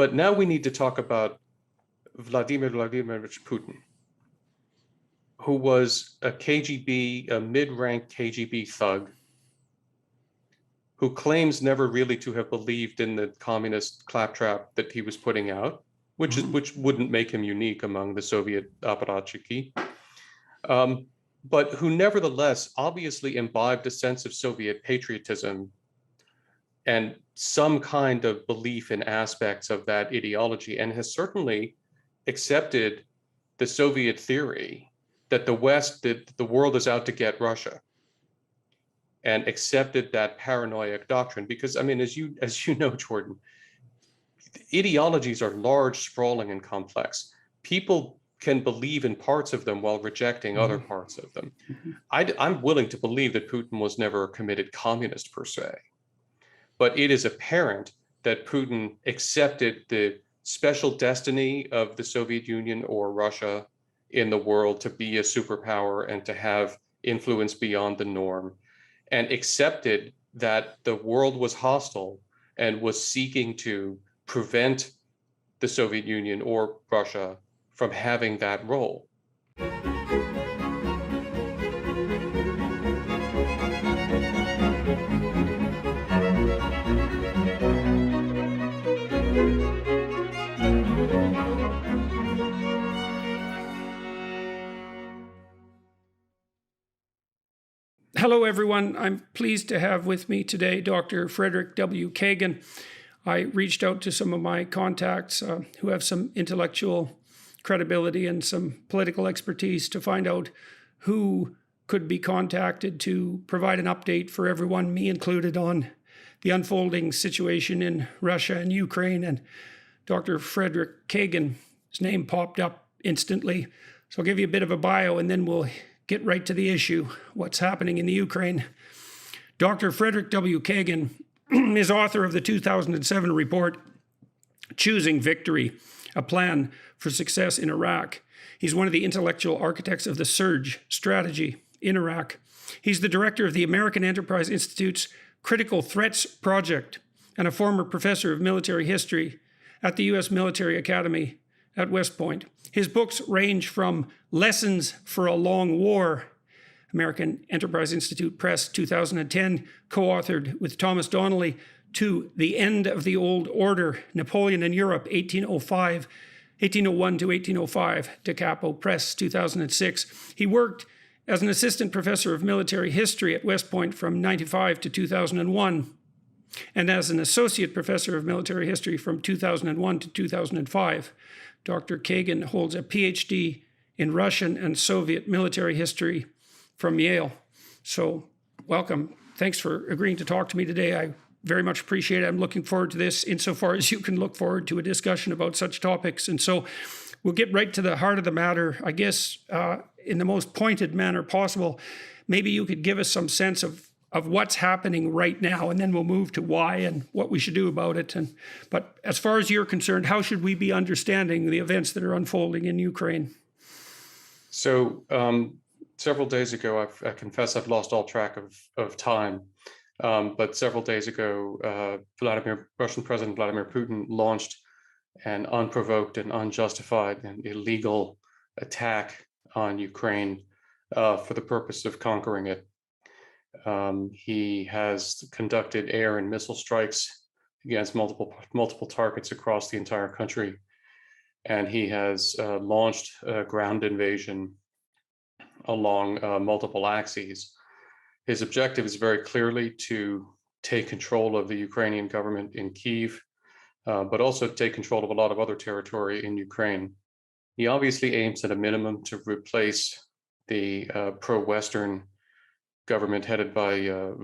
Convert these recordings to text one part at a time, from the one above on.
But now we need to talk about Vladimir Vladimirovich Putin, who was a KGB, a mid-rank KGB thug, who claims never really to have believed in the communist claptrap that he was putting out, which wouldn't make him unique among the Soviet apparatchiki, but who nevertheless obviously imbibed a sense of Soviet patriotism and some kind of belief in aspects of that ideology, and has certainly accepted the Soviet theory that the West, that the world is out to get Russia, and accepted that paranoid doctrine. Because, I mean, as you know, Jordan, ideologies are large, sprawling, and complex. People can believe in parts of them while rejecting other parts of them. I'm willing to believe that Putin was never a committed communist per se, but it is apparent that Putin accepted the special destiny of the Soviet Union or Russia in the world to be a superpower and to have influence beyond the norm, and accepted that the world was hostile and was seeking to prevent the Soviet Union or Russia from having that role. Hello, everyone. I'm pleased to have with me today Dr. Frederick W. Kagan. I reached out to some of my contacts who have some intellectual credibility and some political expertise to find out who could be contacted to provide an update for everyone, me included, on the unfolding situation in Russia and Ukraine. And Dr. Frederick Kagan, his name popped up instantly. So I'll give you a bit of a bio and then we'll get right to the issue, what's happening in the Ukraine. Dr. Frederick W. Kagan is author of the 2007 report, Choosing Victory, a Plan for Success in Iraq. He's one of the intellectual architects of the Surge strategy in Iraq. He's the director of the American Enterprise Institute's Critical Threats Project and a former professor of military history at the U.S. Military Academy at West Point. His books range from Lessons for a Long War, American Enterprise Institute Press, 2010, co-authored with Thomas Donnelly, to The End of the Old Order, Napoleon in Europe, 1801 to 1805, Da Capo Press, 2006. He worked as an assistant professor of military history at West Point from 95 to 2001, and as an associate professor of military history from 2001 to 2005. Dr. Kagan holds a PhD in Russian and Soviet military history from Yale. So welcome. Thanks for agreeing to talk to me today. I very much appreciate it. I'm looking forward to this insofar as you can look forward to a discussion about such topics. And so we'll get right to the heart of the matter, I guess, in the most pointed manner possible. Maybe you could give us some sense of what's happening right now, and then we'll move to why and what we should do about it. But as far as you're concerned, how should we be understanding the events that are unfolding in Ukraine? So several days ago, I confess I've lost all track of time, but several days ago, Russian President Vladimir Putin launched an unprovoked and unjustified and illegal attack on Ukraine for the purpose of conquering it. He has conducted air and missile strikes against multiple targets across the entire country, and he has launched a ground invasion along multiple axes. His objective is very clearly to take control of the Ukrainian government in Kyiv, but also take control of a lot of other territory in Ukraine. He obviously aims at a minimum to replace the pro-Western government headed by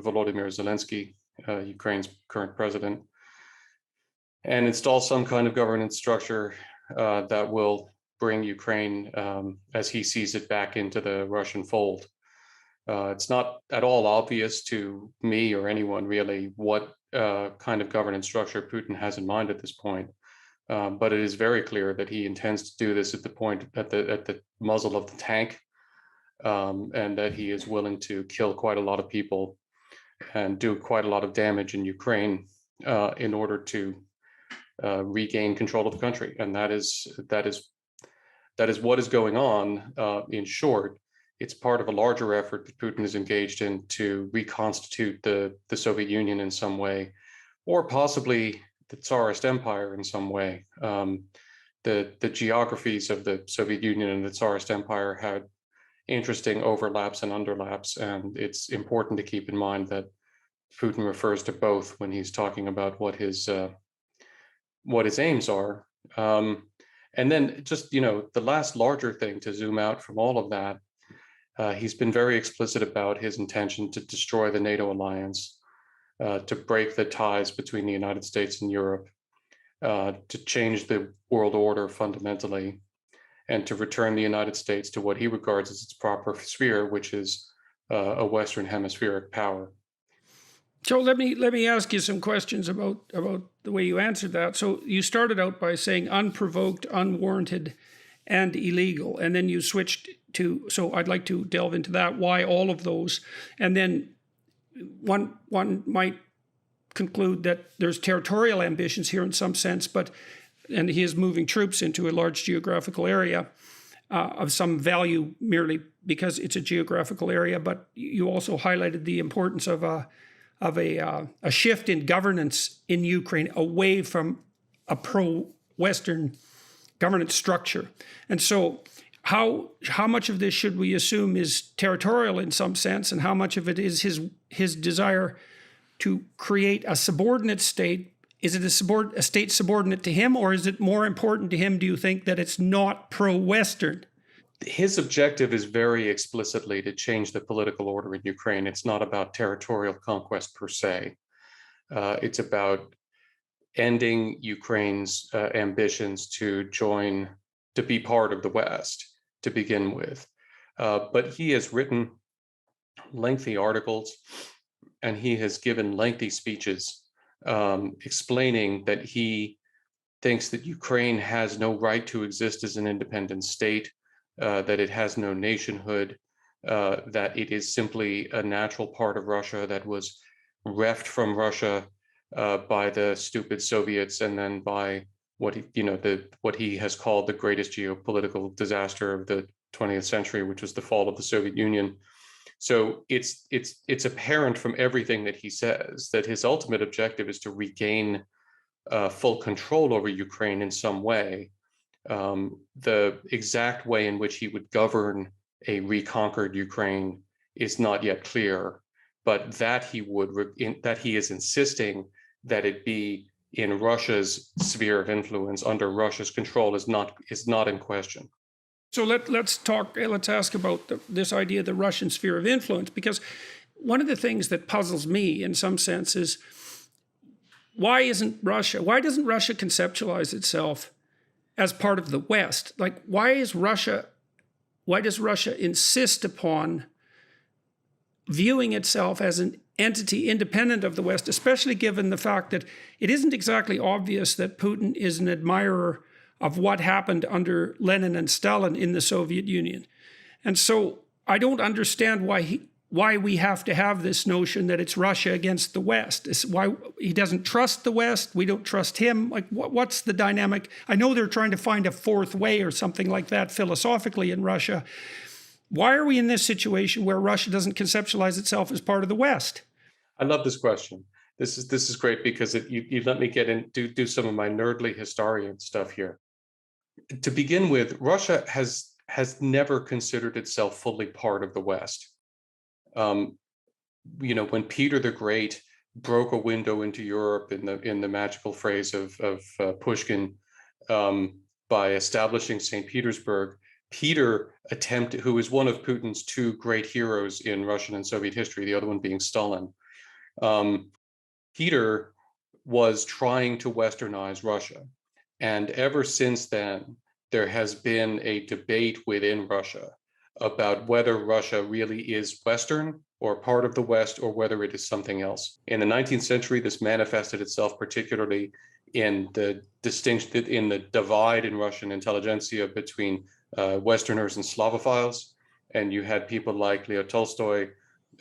Volodymyr Zelensky, Ukraine's current president, and install some kind of governance structure that will bring Ukraine, as he sees it, back into the Russian fold. It's not at all obvious to me or anyone really what kind of governance structure Putin has in mind at this point, but it is very clear that he intends to do this at the muzzle of the tank, and that he is willing to kill quite a lot of people and do quite a lot of damage in Ukraine in order to regain control of the country. And that is what is going on. In short, it's part of a larger effort that Putin is engaged in to reconstitute the Soviet Union in some way, or possibly the Tsarist Empire in some way. The geographies of the Soviet Union and the Tsarist Empire had interesting overlaps and underlaps, and it's important to keep in mind that Putin refers to both when he's talking about what his aims are. And then just, the last larger thing to zoom out from all of that, he's been very explicit about his intention to destroy the NATO alliance, to break the ties between the United States and Europe, to change the world order fundamentally, and to return the United States to what he regards as its proper sphere, which is a Western hemispheric power. So let me ask you some questions about the way you answered that. So you started out by saying unprovoked, unwarranted, and illegal, and then you switched to, so I'd like to delve into that, why all of those, and then one might conclude that there's territorial ambitions here in some sense, and he is moving troops into a large geographical area of some value merely because it's a geographical area. But you also highlighted the importance of a shift in governance in Ukraine away from a pro-Western governance structure. And so how much of this should we assume is territorial in some sense, and how much of it is his desire to create a subordinate state? Is it a state subordinate to him, or is it more important to him, do you think, that it's not pro-Western? His objective is very explicitly to change the political order in Ukraine. It's not about territorial conquest per se. It's about ending Ukraine's ambitions to be part of the West to begin with. But he has written lengthy articles, and he has given lengthy speeches explaining that he thinks that Ukraine has no right to exist as an independent state, that it has no nationhood, that it is simply a natural part of Russia that was reft from Russia by the stupid Soviets, and then by what he has called the greatest geopolitical disaster of the 20th century, which was the fall of the Soviet Union. So it's apparent from everything that he says that his ultimate objective is to regain full control over Ukraine in some way. The exact way in which he would govern a reconquered Ukraine is not yet clear, but that he is insisting that it be in Russia's sphere of influence, under Russia's control, is not in question. So let's ask about this idea of the Russian sphere of influence, because one of the things that puzzles me in some sense is why doesn't Russia conceptualize itself as part of the West? Like, why does Russia insist upon viewing itself as an entity independent of the West, especially given the fact that it isn't exactly obvious that Putin is an admirer of what happened under Lenin and Stalin in the Soviet Union. And so I don't understand why we have to have this notion that it's Russia against the West. It's why he doesn't trust the West, we don't trust him. Like, what's the dynamic? I know they're trying to find a fourth way or something like that philosophically in Russia. Why are we in this situation where Russia doesn't conceptualize itself as part of the West? I love this question. This is great because you let me get in, do some of my nerdly historian stuff here. To begin with, Russia has never considered itself fully part of the West. When Peter the Great broke a window into Europe, in the magical phrase of Pushkin, by establishing St. Petersburg, Peter who is one of Putin's two great heroes in Russian and Soviet history, the other one being Stalin. Peter was trying to Westernize Russia. And ever since then, there has been a debate within Russia about whether Russia really is Western or part of the West, or whether it is something else. In the 19th century, this manifested itself particularly in the divide in Russian intelligentsia between Westerners and Slavophiles. And you had people like Leo Tolstoy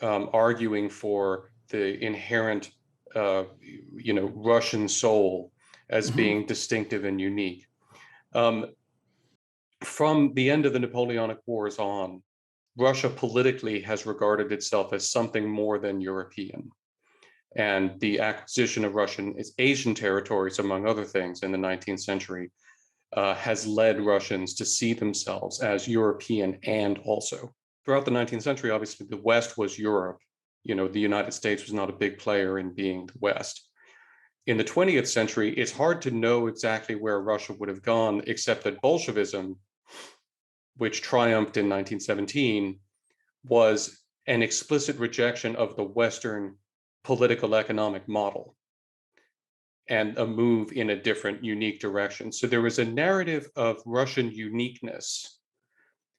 arguing for the inherent Russian soul as being distinctive and unique. From the end of the Napoleonic Wars on, Russia politically has regarded itself as something more than European. And the acquisition of Russian Asian territories, among other things, in the 19th century has led Russians to see themselves as European. And also, throughout the 19th century, obviously, the West was Europe. The United States was not a big player in being the West. In the 20th century, it's hard to know exactly where Russia would have gone, except that Bolshevism, which triumphed in 1917, was an explicit rejection of the Western political economic model and a move in a different, unique direction. So there was a narrative of Russian uniqueness,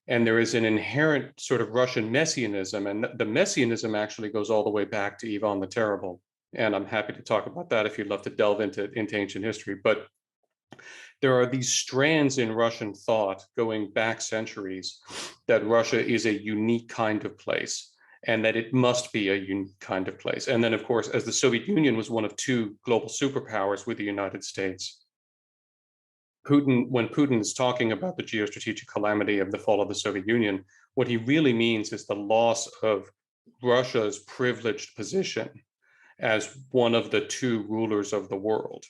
and there is an inherent sort of Russian messianism, and the messianism actually goes all the way back to Ivan the Terrible. And I'm happy to talk about that if you'd love to delve into ancient history. But there are these strands in Russian thought going back centuries that Russia is a unique kind of place and that it must be a unique kind of place. And then, of course, as the Soviet Union was one of two global superpowers with the United States, when Putin is talking about the geostrategic calamity of the fall of the Soviet Union, what he really means is the loss of Russia's privileged position as one of the two rulers of the world.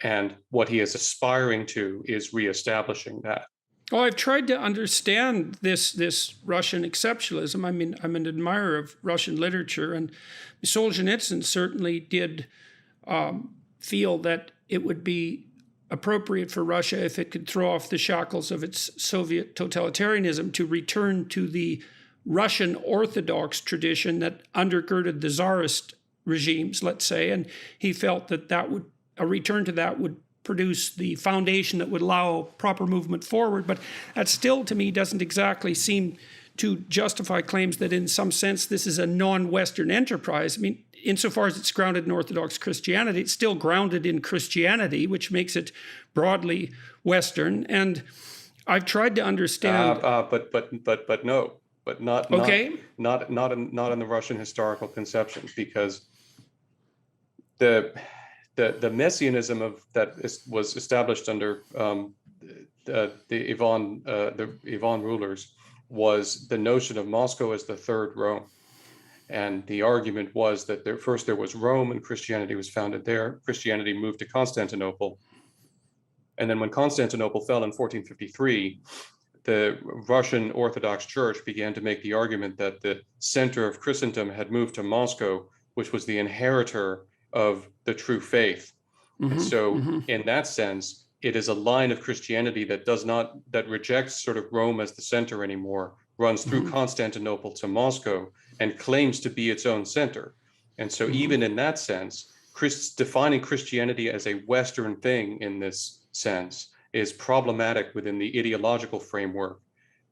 And what he is aspiring to is reestablishing that. Oh, I've tried to understand this Russian exceptionalism. I mean, I'm an admirer of Russian literature, and Solzhenitsyn certainly did feel that it would be appropriate for Russia, if it could throw off the shackles of its Soviet totalitarianism, to return to the Russian Orthodox tradition that undergirded the Tsarist regimes, let's say. And he felt that a return to that would produce the foundation that would allow proper movement forward. But that still, to me, doesn't exactly seem to justify claims that in some sense this is a non-Western enterprise. I mean, insofar as it's grounded in Orthodox Christianity, it's still grounded in Christianity, which makes it broadly Western. And I've tried to understand. But no, but not okay. Not in the Russian historical conceptions, because the messianism was established under the Ivan rulers was the notion of Moscow as the third Rome. And the argument was that first there was Rome and Christianity was founded there. Christianity moved to Constantinople. And then when Constantinople fell in 1453, the Russian Orthodox Church began to make the argument that the center of Christendom had moved to Moscow, which was the inheritor of the true faith. And so in that sense, it is a line of Christianity that rejects sort of Rome as the center anymore, runs through Constantinople to Moscow and claims to be its own center. And so even in that sense, defining Christianity as a Western thing in this sense is problematic within the ideological framework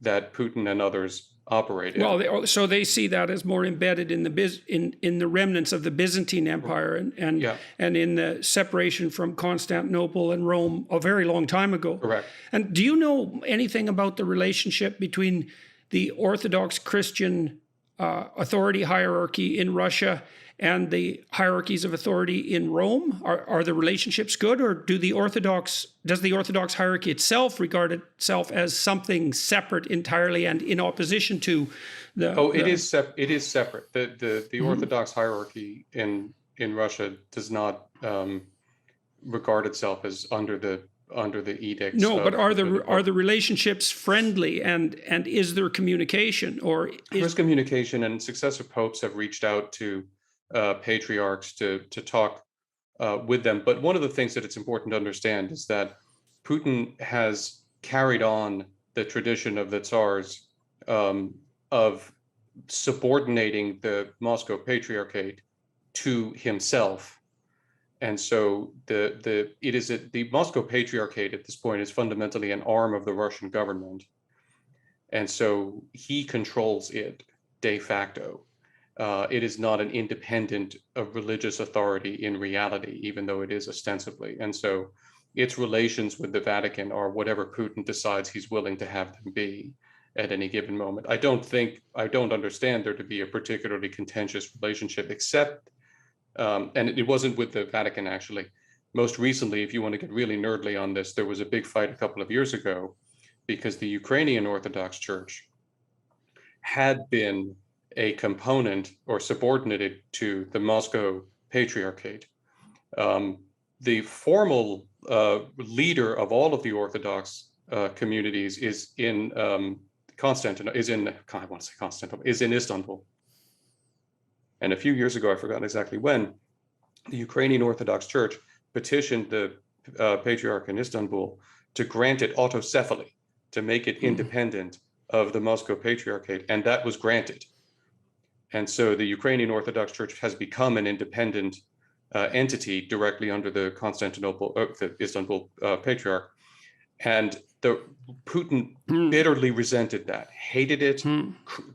that Putin and others operate in. Well, so they see that as more embedded in the remnants of the Byzantine Empire and in the separation from Constantinople and Rome a very long time ago. Correct. And do you know anything about the relationship between the Orthodox Christian authority hierarchy in Russia and the hierarchies of authority in Rome? Are the relationships good, or does the Orthodox hierarchy itself regard itself as something separate entirely and in opposition to the? It is separate. The Orthodox hierarchy in Russia does not regard itself as under the edicts. No, but are the relationships friendly, and is there communication, or there's communication, and successive popes have reached out to patriarchs to talk with them. But one of the things that it's important to understand is that Putin has carried on the tradition of the Tsars of subordinating the Moscow Patriarchate to himself. And so the Moscow Patriarchate at this point is fundamentally an arm of the Russian government. And so he controls it de facto. It is not an independent religious authority in reality, even though it is ostensibly. And so its relations with the Vatican are whatever Putin decides he's willing to have them be at any given moment. I don't understand there to be a particularly contentious relationship, except, and it wasn't with the Vatican actually, Most recently, if you want to get really nerdly on this, there was a big fight a couple of years ago because the Ukrainian Orthodox Church had been a component or subordinated to the Moscow Patriarchate. The formal leader of all of the Orthodox communities is in Istanbul. And a few years ago, I forgot exactly when, the Ukrainian Orthodox Church petitioned the Patriarch in Istanbul to grant it autocephaly, to make it independent of the Moscow Patriarchate, and that was granted. And so the Ukrainian Orthodox Church has become an independent entity directly under the the Istanbul Patriarch. And Putin bitterly resented that, hated it,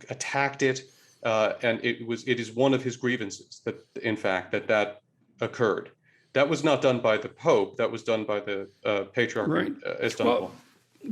attacked it, and it is one of his grievances that, in fact, that occurred. That was not done by the Pope. That was done by the Patriarch of Istanbul. Well,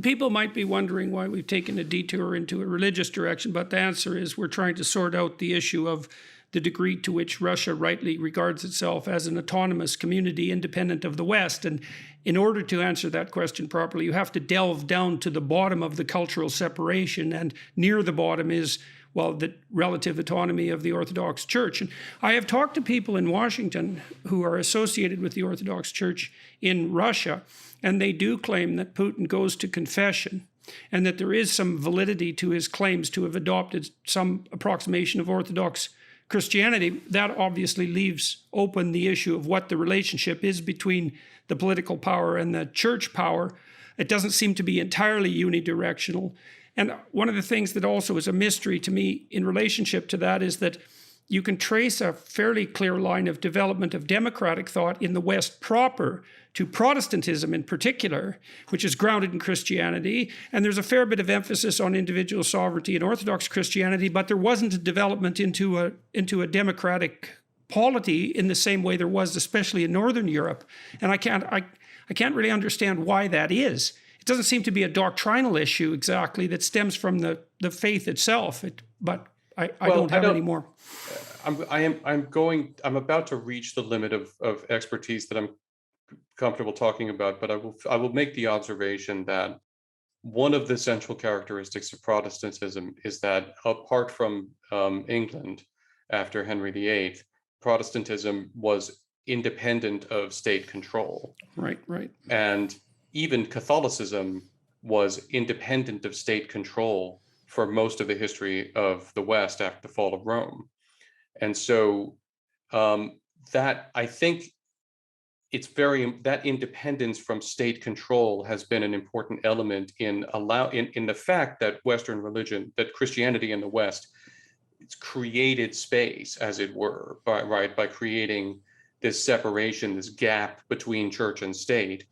people might be wondering why we've taken a detour into a religious direction, but the answer is we're trying to sort out the issue of the degree to which Russia rightly regards itself as an autonomous community independent of the West. And in order to answer that question properly, you have to delve down to the bottom of the cultural separation, and near the bottom is, well, the relative autonomy of the Orthodox Church. And I have talked to people in Washington who are associated with the Orthodox Church in Russia, and they do claim that Putin goes to confession and that there is some validity to his claims to have adopted some approximation of Orthodox Christianity. That obviously leaves open the issue of what the relationship is between the political power and the church power. It doesn't seem to be entirely unidirectional. And one of the things that also is a mystery to me in relationship to that is that you can trace a fairly clear line of development of democratic thought in the West proper to Protestantism in particular, which is grounded in Christianity. And there's a fair bit of emphasis on individual sovereignty in Orthodox Christianity, but there wasn't a development into a democratic polity in the same way there was, especially in Northern Europe. And I can't really understand why that is. It doesn't seem to be a doctrinal issue exactly that stems from the faith itself. I don't have any more. I'm about to reach the limit of expertise that I'm comfortable talking about, but I will make the observation that one of the central characteristics of Protestantism is that, apart from England after Henry VIII, Protestantism was independent of state control. Right. And even Catholicism was independent of state control for most of the history of the West after the fall of Rome. And so that, I think, that independence from state control has been an important element in the fact that Western religion, that Christianity in the West, it's created space, as it were, by creating this separation, this gap between church and state,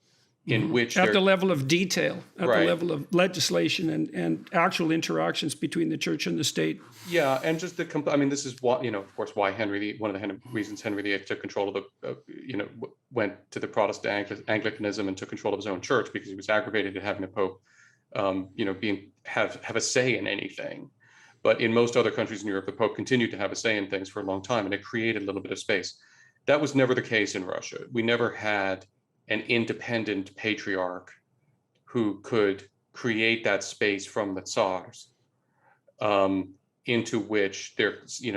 in which at the level of detail, the level of legislation and actual interactions between the church and the state. Yeah, and just this is what, of course, why one of the reasons Henry VIII took control of went to the Protestant Anglicanism and took control of his own church, because he was aggravated at having the Pope, have a say in anything. But in most other countries in Europe, the Pope continued to have a say in things for a long time, and it created a little bit of space. That was never the case in Russia. We never had an independent patriarch who could create that space from the Tsars, into which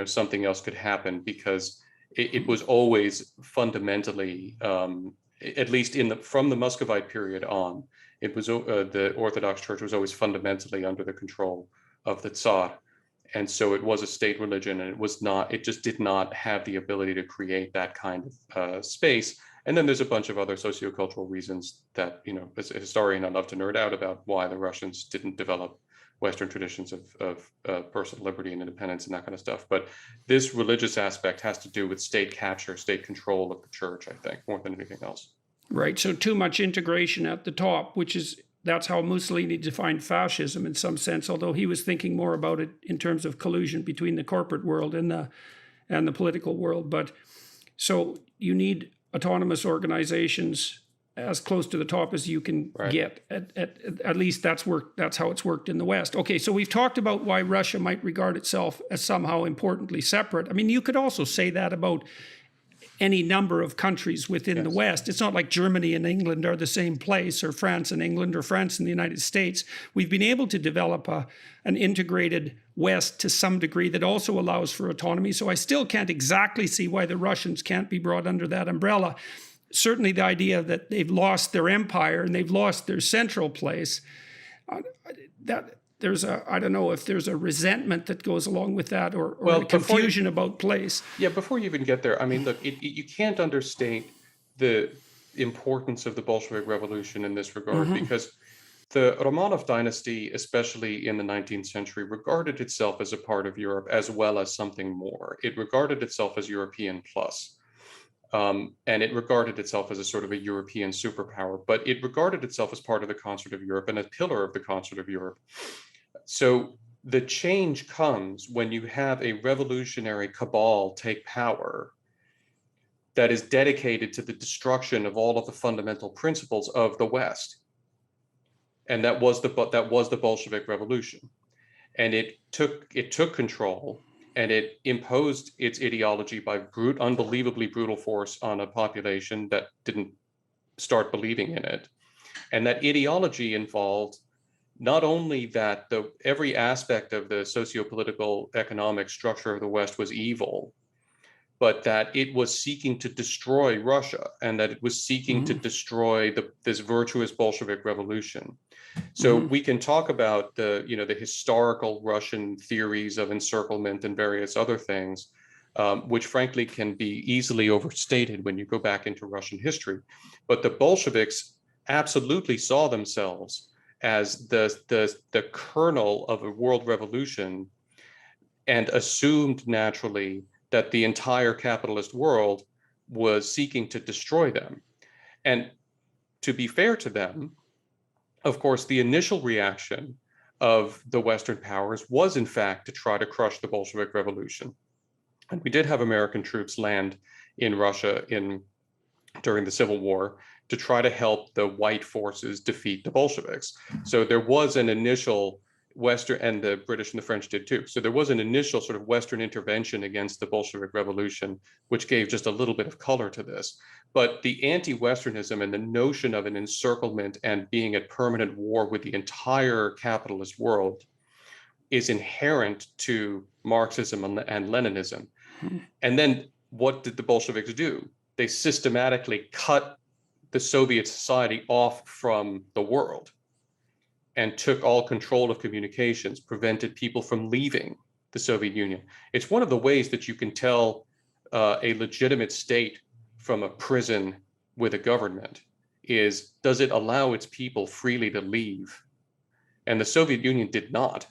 something else could happen, because it was always fundamentally, at least from the Muscovite period on, it was the Orthodox Church was always fundamentally under the control of the Tsar. And so it was a state religion, and it just did not have the ability to create that kind of space. And then there's a bunch of other sociocultural reasons that, as a historian, I love to nerd out about why the Russians didn't develop Western traditions of personal liberty and independence and that kind of stuff. But this religious aspect has to do with state capture, state control of the church, I think, more than anything else. Right. So too much integration at the top, that's how Mussolini defined fascism in some sense, although he was thinking more about it in terms of collusion between the corporate world and the political world. But so you need autonomous organizations as close to the top as you can get. At least that's how it's worked in the West. Okay, so we've talked about why Russia might regard itself as somehow importantly separate. I mean, you could also say that about any number of countries within the Yes. West. It's not like Germany and England are the same place, or France and England, or France and the United States. We've been able to develop an integrated West to some degree that also allows for autonomy. So I still can't exactly see why the Russians can't be brought under that umbrella. Certainly the idea that they've lost their empire and they've lost their central place, that there's I don't know if there's a resentment that goes along with that, or Well, a confusion about place. Yeah, before you even get there, I mean, look, you can't understate the importance of the Bolshevik Revolution in this regard, because the Romanov dynasty, especially in the 19th century, regarded itself as a part of Europe as well as something more. It regarded itself as European plus. And it regarded itself as a sort of a European superpower, but it regarded itself as part of the concert of Europe and a pillar of the concert of Europe. So the change comes when you have a revolutionary cabal take power that is dedicated to the destruction of all of the fundamental principles of the West. And that was the Bolshevik Revolution. And it took control, and it imposed its ideology by unbelievably brutal force on a population that didn't start believing in it. And that ideology involved not only that every aspect of the socio-political economic structure of the West was evil, but that it was seeking to destroy Russia, and that it was seeking to destroy this virtuous Bolshevik Revolution. So we can talk about the historical Russian theories of encirclement and various other things, which frankly can be easily overstated when you go back into Russian history. But the Bolsheviks absolutely saw themselves as the kernel of a world revolution, and assumed naturally that the entire capitalist world was seeking to destroy them. And to be fair to them, of course, the initial reaction of the Western powers was, in fact, to try to crush the Bolshevik Revolution. And we did have American troops land in Russia during the Civil War to try to help the white forces defeat the Bolsheviks. So there was an initial Western, and the British and the French did too. So there was an initial sort of Western intervention against the Bolshevik Revolution, which gave just a little bit of color to this. But the anti-Westernism and the notion of an encirclement and being at permanent war with the entire capitalist world is inherent to Marxism and Leninism. And then what did the Bolsheviks do? They systematically cut the Soviet society off from the world and took all control of communications, prevented people from leaving the Soviet Union. It's one of the ways that you can tell a legitimate state from a prison with a government is, does it allow its people freely to leave? And the Soviet Union did not.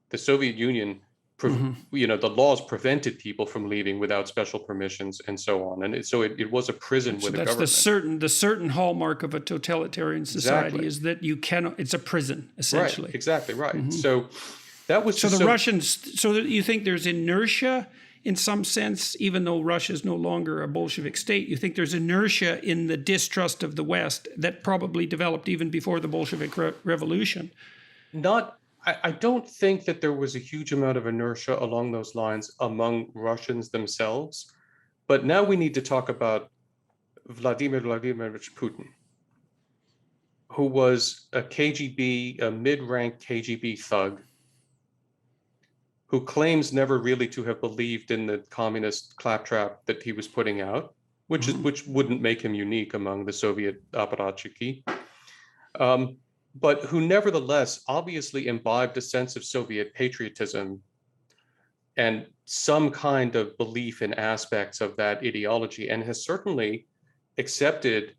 The Soviet Union, the laws prevented people from leaving without special permissions and so on. And it was a prison with a government. That's the certain hallmark of a totalitarian society, is that you cannot, it's a prison, essentially. Right, exactly right. So that was the Russians, so that you think there's inertia in some sense, even though Russia is no longer a Bolshevik state, you think there's inertia in the distrust of the West that probably developed even before the Bolshevik Revolution. I don't think that there was a huge amount of inertia along those lines among Russians themselves, but now we need to talk about Vladimir Vladimirovich Putin, who was a mid-rank KGB thug, who claims never really to have believed in the communist claptrap that he was putting out, which wouldn't make him unique among the Soviet apparatchiki. But who nevertheless obviously imbibed a sense of Soviet patriotism and some kind of belief in aspects of that ideology, and has certainly accepted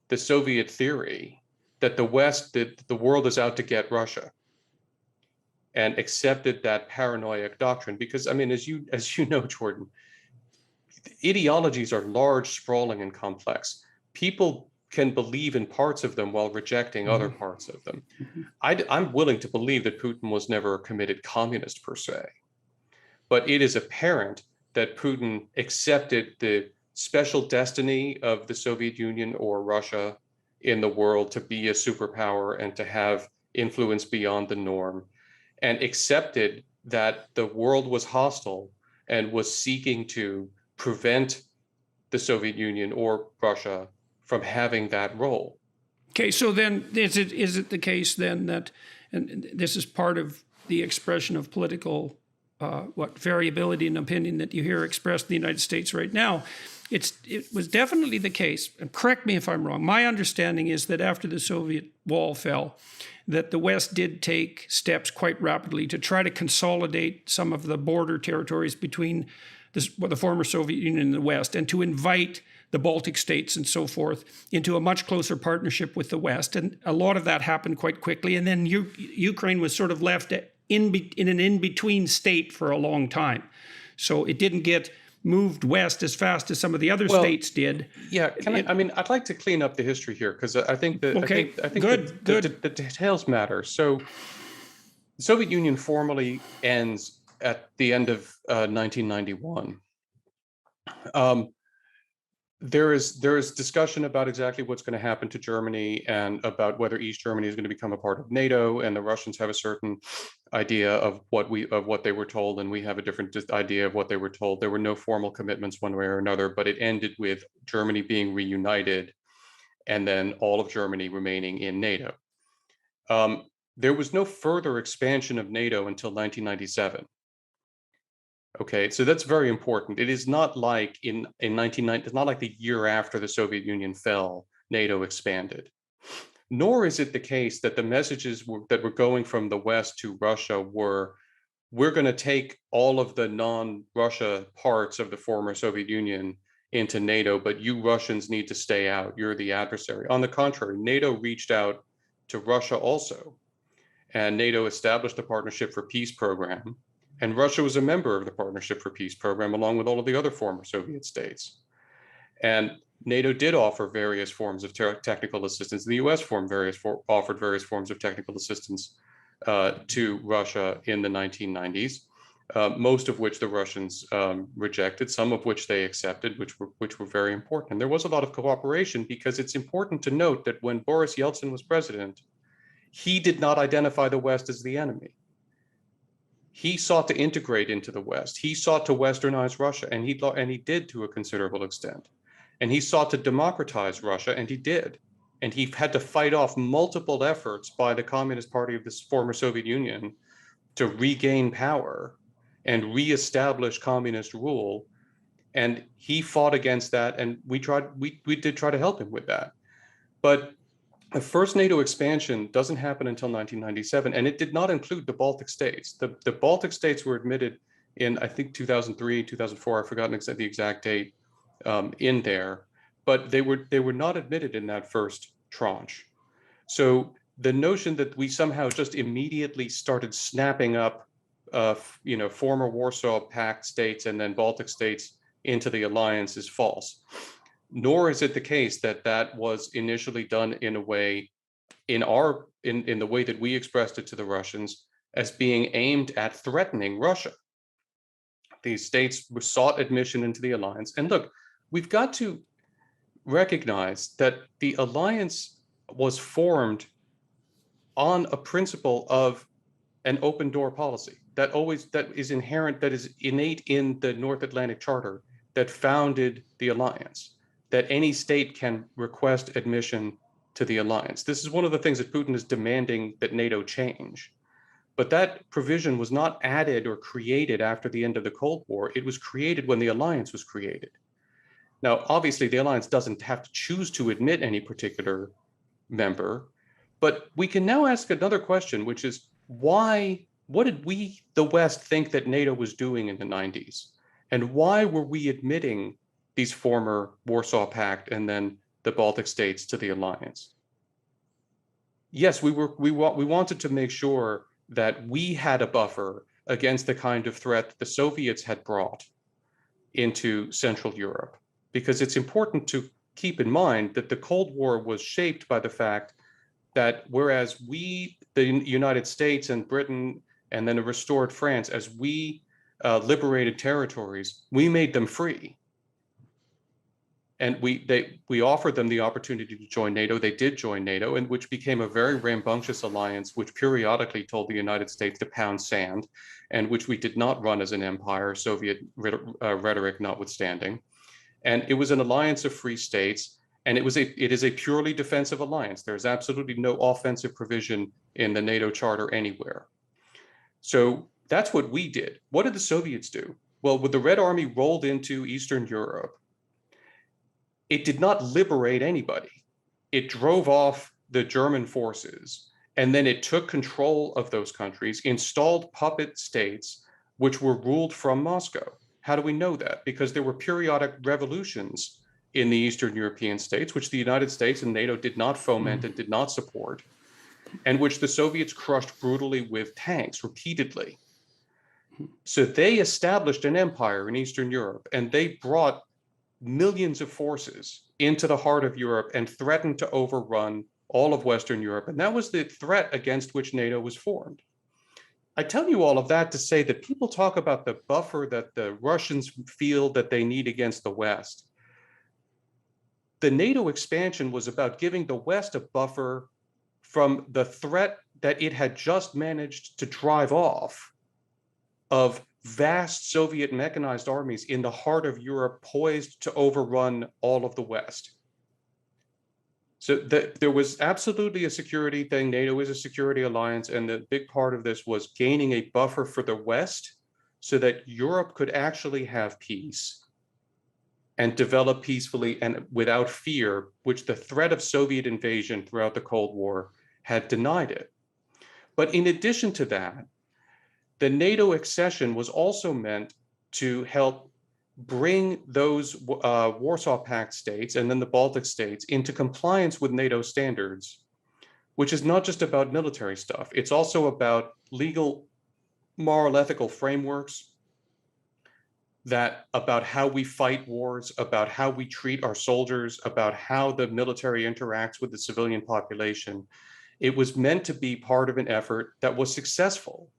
the Soviet theory that the world is out to get Russia, and accepted that paranoid doctrine. Because, I mean, as you know, Jordan, ideologies are large, sprawling, and complex. People can believe in parts of them while rejecting other parts of them. I'm willing to believe that Putin was never a committed communist per se, but it is apparent that Putin accepted the special destiny of the Soviet Union or Russia in the world to be a superpower and to have influence beyond the norm, and accepted that the world was hostile and was seeking to prevent the Soviet Union or Russia from having that role. Okay, so then is it the case then that, and this is part of the expression of political variability in opinion that you hear expressed in the United States right now, it was definitely the case, and correct me if I'm wrong, my understanding is that after the Soviet wall fell, that the West did take steps quite rapidly to try to consolidate some of the border territories between the former Soviet Union and the West, and to invite the Baltic states and so forth into a much closer partnership with the West. And a lot of that happened quite quickly. And then Ukraine was sort of left in an in-between state for a long time. So it didn't get moved west as fast as some of the other states did. Yeah, I'd like to clean up the history here, because I think that the details matter. So the Soviet Union formally ends at the end of 1991. There is discussion about exactly what's going to happen to Germany and about whether East Germany is going to become a part of NATO, and the Russians have a certain idea of what they were told, and we have a different idea of what they were told. There were no formal commitments one way or another, but it ended with Germany being reunited and then all of Germany remaining in NATO. There was no further expansion of NATO until 1997. Okay, so that's very important. It is not like in 1990, it's not like the year after the Soviet Union fell, NATO expanded. Nor is it the case that the messages that were going from the West to Russia were, we're going to take all of the non-Russia parts of the former Soviet Union into NATO, but you Russians need to stay out. You're the adversary. On the contrary, NATO reached out to Russia also, and NATO established a Partnership for Peace program. And Russia was a member of the Partnership for Peace program, along with all of the other former Soviet states. And NATO did offer various forms of technical assistance. The US offered various forms of technical assistance to Russia in the 1990s, most of which the Russians rejected, some of which they accepted, which were very important. And there was a lot of cooperation, because it's important to note that when Boris Yeltsin was president, he did not identify the West as the enemy. He sought to integrate into the West. He sought to westernize Russia, and he did to a considerable extent. And he sought to democratize Russia, and he did. And he had to fight off multiple efforts by the Communist Party of the former Soviet Union to regain power and reestablish communist rule. And he fought against that, and we did try to help him with that. But the first NATO expansion doesn't happen until 1997, and it did not include the Baltic states. The Baltic states were admitted in, I think, 2003, 2004. I've forgotten the exact date in there, but they were not admitted in that first tranche. So the notion that we somehow just immediately started snapping up, former Warsaw Pact states and then Baltic states into the alliance is false. Nor is it the case that that was initially done in a way, in the way that we expressed it to the Russians, as being aimed at threatening Russia. These states sought admission into the alliance. And look, we've got to recognize that the alliance was formed on a principle of an open door policy that is inherent, that is innate in the North Atlantic Charter that founded the alliance, that any state can request admission to the alliance. This is one of the things that Putin is demanding that NATO change. But that provision was not added or created after the end of the Cold War. It was created when the alliance was created. Now, obviously, the alliance doesn't have to choose to admit any particular member, but we can now ask another question, which is what did we, the West, think that NATO was doing in the 90s? And why were we admitting these former Warsaw Pact and then the Baltic states to the alliance? Yes, we wanted to make sure that we had a buffer against the kind of threat the Soviets had brought into Central Europe, because it's important to keep in mind that the Cold War was shaped by the fact that whereas we, the United States and Britain, and then a restored France, as we liberated territories, we made them free. And we offered them the opportunity to join NATO. They did join NATO, and which became a very rambunctious alliance, which periodically told the United States to pound sand, and which we did not run as an empire, Soviet rhetoric notwithstanding. And it was an alliance of free states. And it is a purely defensive alliance. There's absolutely no offensive provision in the NATO Charter anywhere. So that's what we did. What did the Soviets do? Well, when the Red Army rolled into Eastern Europe, it did not liberate anybody. It drove off the German forces, and then it took control of those countries, installed puppet states, which were ruled from Moscow. How do we know that? Because there were periodic revolutions in the Eastern European states, which the United States and NATO did not foment and did not support, and which the Soviets crushed brutally with tanks repeatedly. So they established an empire in Eastern Europe, and they brought millions of forces into the heart of Europe and threatened to overrun all of Western Europe. And that was the threat against which NATO was formed. I tell you all of that to say that people talk about the buffer that the Russians feel that they need against the West. The NATO expansion was about giving the West a buffer from the threat that it had just managed to drive off of vast Soviet mechanized armies in the heart of Europe, poised to overrun all of the West. So there was absolutely a security thing. NATO is a security alliance, and the big part of this was gaining a buffer for the West so that Europe could actually have peace and develop peacefully and without fear, which the threat of Soviet invasion throughout the Cold War had denied it. But in addition to that, the NATO accession was also meant to help bring those Warsaw Pact states and then the Baltic states into compliance with NATO standards, which is not just about military stuff. It's also about legal, moral, ethical frameworks, that about how we fight wars, about how we treat our soldiers, about how the military interacts with the civilian population. It was meant to be part of an effort that was successful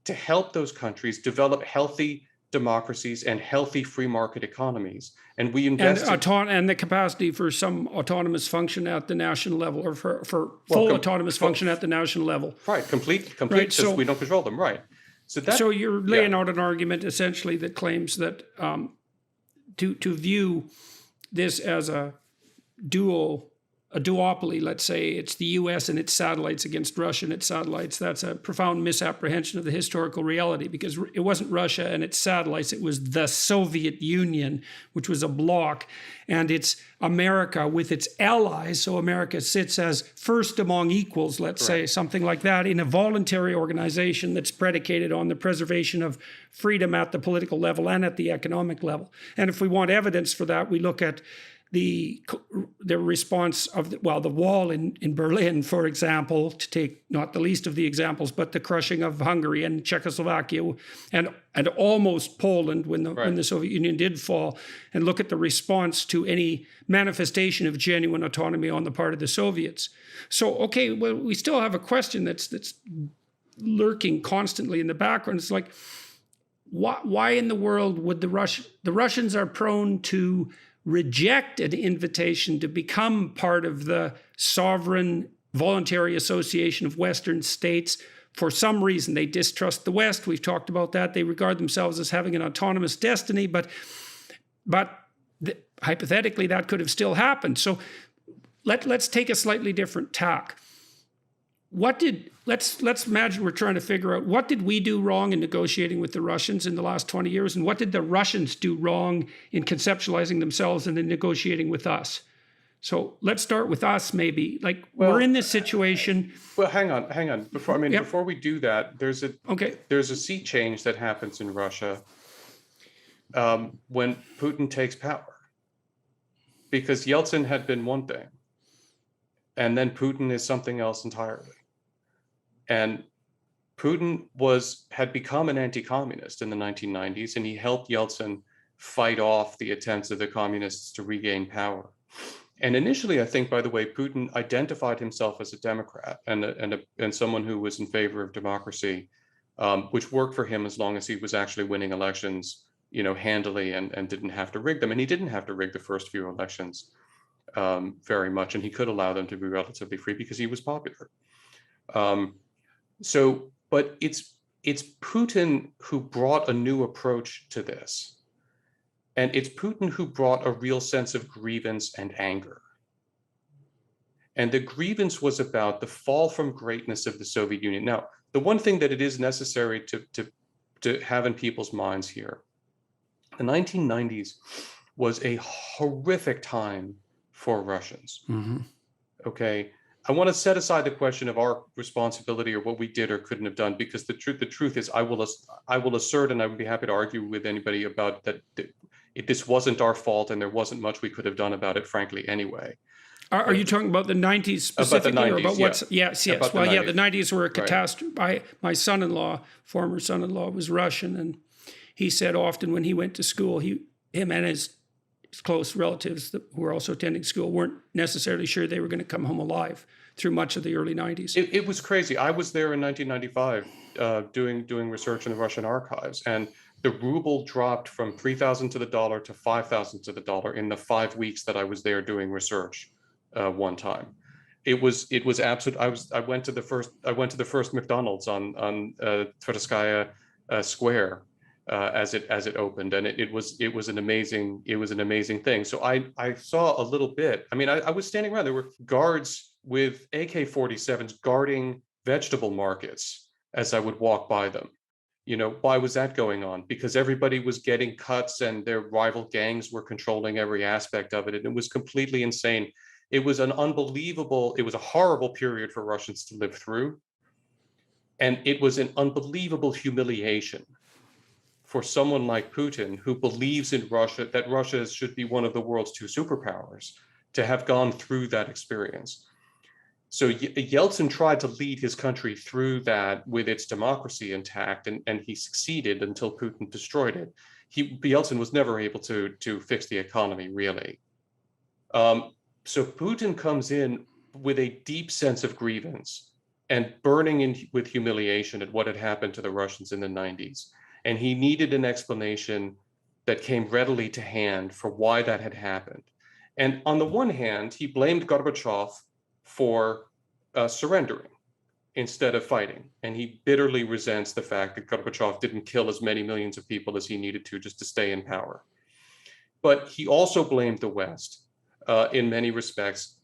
to help those countries develop healthy democracies and healthy free market economies. And we invested and the capacity for some autonomous function at the national level, or for full autonomous function at the national level. Right, complete, Right, because so we don't control them, right. So you're laying out an argument essentially that claims that to view this as a duopoly, let's say it's the US and its satellites against Russia and its satellites, that's a profound misapprehension of the historical reality, because it wasn't Russia and its satellites, it was the Soviet Union, which was a bloc, and it's America with its allies. So America sits as first among equals, let's say, something like that, in a voluntary organization that's predicated on the preservation of freedom at the political level and at the economic level. And if we want evidence for that, we look at the response of the wall in Berlin, for example, to take not the least of the examples, but the crushing of Hungary and Czechoslovakia and almost Poland when the Soviet Union did fall, and look at the response to any manifestation of genuine autonomy on the part of the Soviets. So, okay, well, we still have a question that's lurking constantly in the background. It's like, why in the world would the Russians are prone to reject an invitation to become part of the sovereign voluntary association of Western states? For some reason, they distrust the West. We've talked about that. They regard themselves as having an autonomous destiny, but hypothetically, that could have still happened. So let's take a slightly different tack. Let's imagine we're trying to figure out, what did we do wrong in negotiating with the Russians in the last 20 years, and what did the Russians do wrong in conceptualizing themselves and in negotiating with us? So let's start with us, maybe. Like, we're in this situation. Well, hang on. Before we do that, there's a sea change that happens in Russia when Putin takes power, because Yeltsin had been one thing, and then Putin is something else entirely. And Putin had become an anti-communist in the 1990s, and he helped Yeltsin fight off the attempts of the communists to regain power. And initially, I think, by the way, Putin identified himself as a Democrat and someone who was in favor of democracy, which worked for him as long as he was actually winning elections, handily and didn't have to rig them. And he didn't have to rig the first few elections very much, and he could allow them to be relatively free because he was popular. But it's Putin who brought a new approach to this. And it's Putin who brought a real sense of grievance and anger. And the grievance was about the fall from greatness of the Soviet Union. Now, the one thing that it is necessary to have in people's minds here, the 1990s was a horrific time for Russians. Okay, I want to set aside the question of our responsibility or what we did or couldn't have done, because the truth is, I will assert, and I would be happy to argue with anybody about that. This wasn't our fault, and there wasn't much we could have done about it, frankly, anyway. Are you talking about the 90s specifically, about the 90s, or about what's? Yes. About Well, the yeah, the 90s were a catastrophe. Right. My son-in-law, former son-in-law, was Russian, and he said often when he went to school, him and his close relatives who were also attending school weren't necessarily sure they were going to come home alive through much of the early 90s. It was crazy. I was there in 1995 doing research in the Russian archives, and the ruble dropped from 3,000 to the dollar to 5,000 to the dollar in the 5 weeks that I was there doing research. One time, it was absolute. I went to the first McDonald's on Tverskaya Square as it opened, and it was an amazing thing. So I saw a little bit. I mean, I was standing around. There were guards with AK-47s guarding vegetable markets as I would walk by them. You know, why was that going on? Because everybody was getting cuts, and their rival gangs were controlling every aspect of it, and it was completely insane. It was a horrible period for Russians to live through. And it was an unbelievable humiliation for someone like Putin, who believes in Russia, that Russia should be one of the world's two superpowers, to have gone through that experience. So Yeltsin tried to lead his country through that with its democracy intact, and he succeeded until Putin destroyed it. Yeltsin was never able to fix the economy, really. So Putin comes in with a deep sense of grievance and burning with humiliation at what had happened to the Russians in the 90s. And he needed an explanation that came readily to hand for why that had happened. And on the one hand, he blamed Gorbachev for surrendering instead of fighting. And he bitterly resents the fact that Gorbachev didn't kill as many millions of people as he needed to just to stay in power. But he also blamed the West. In many respects,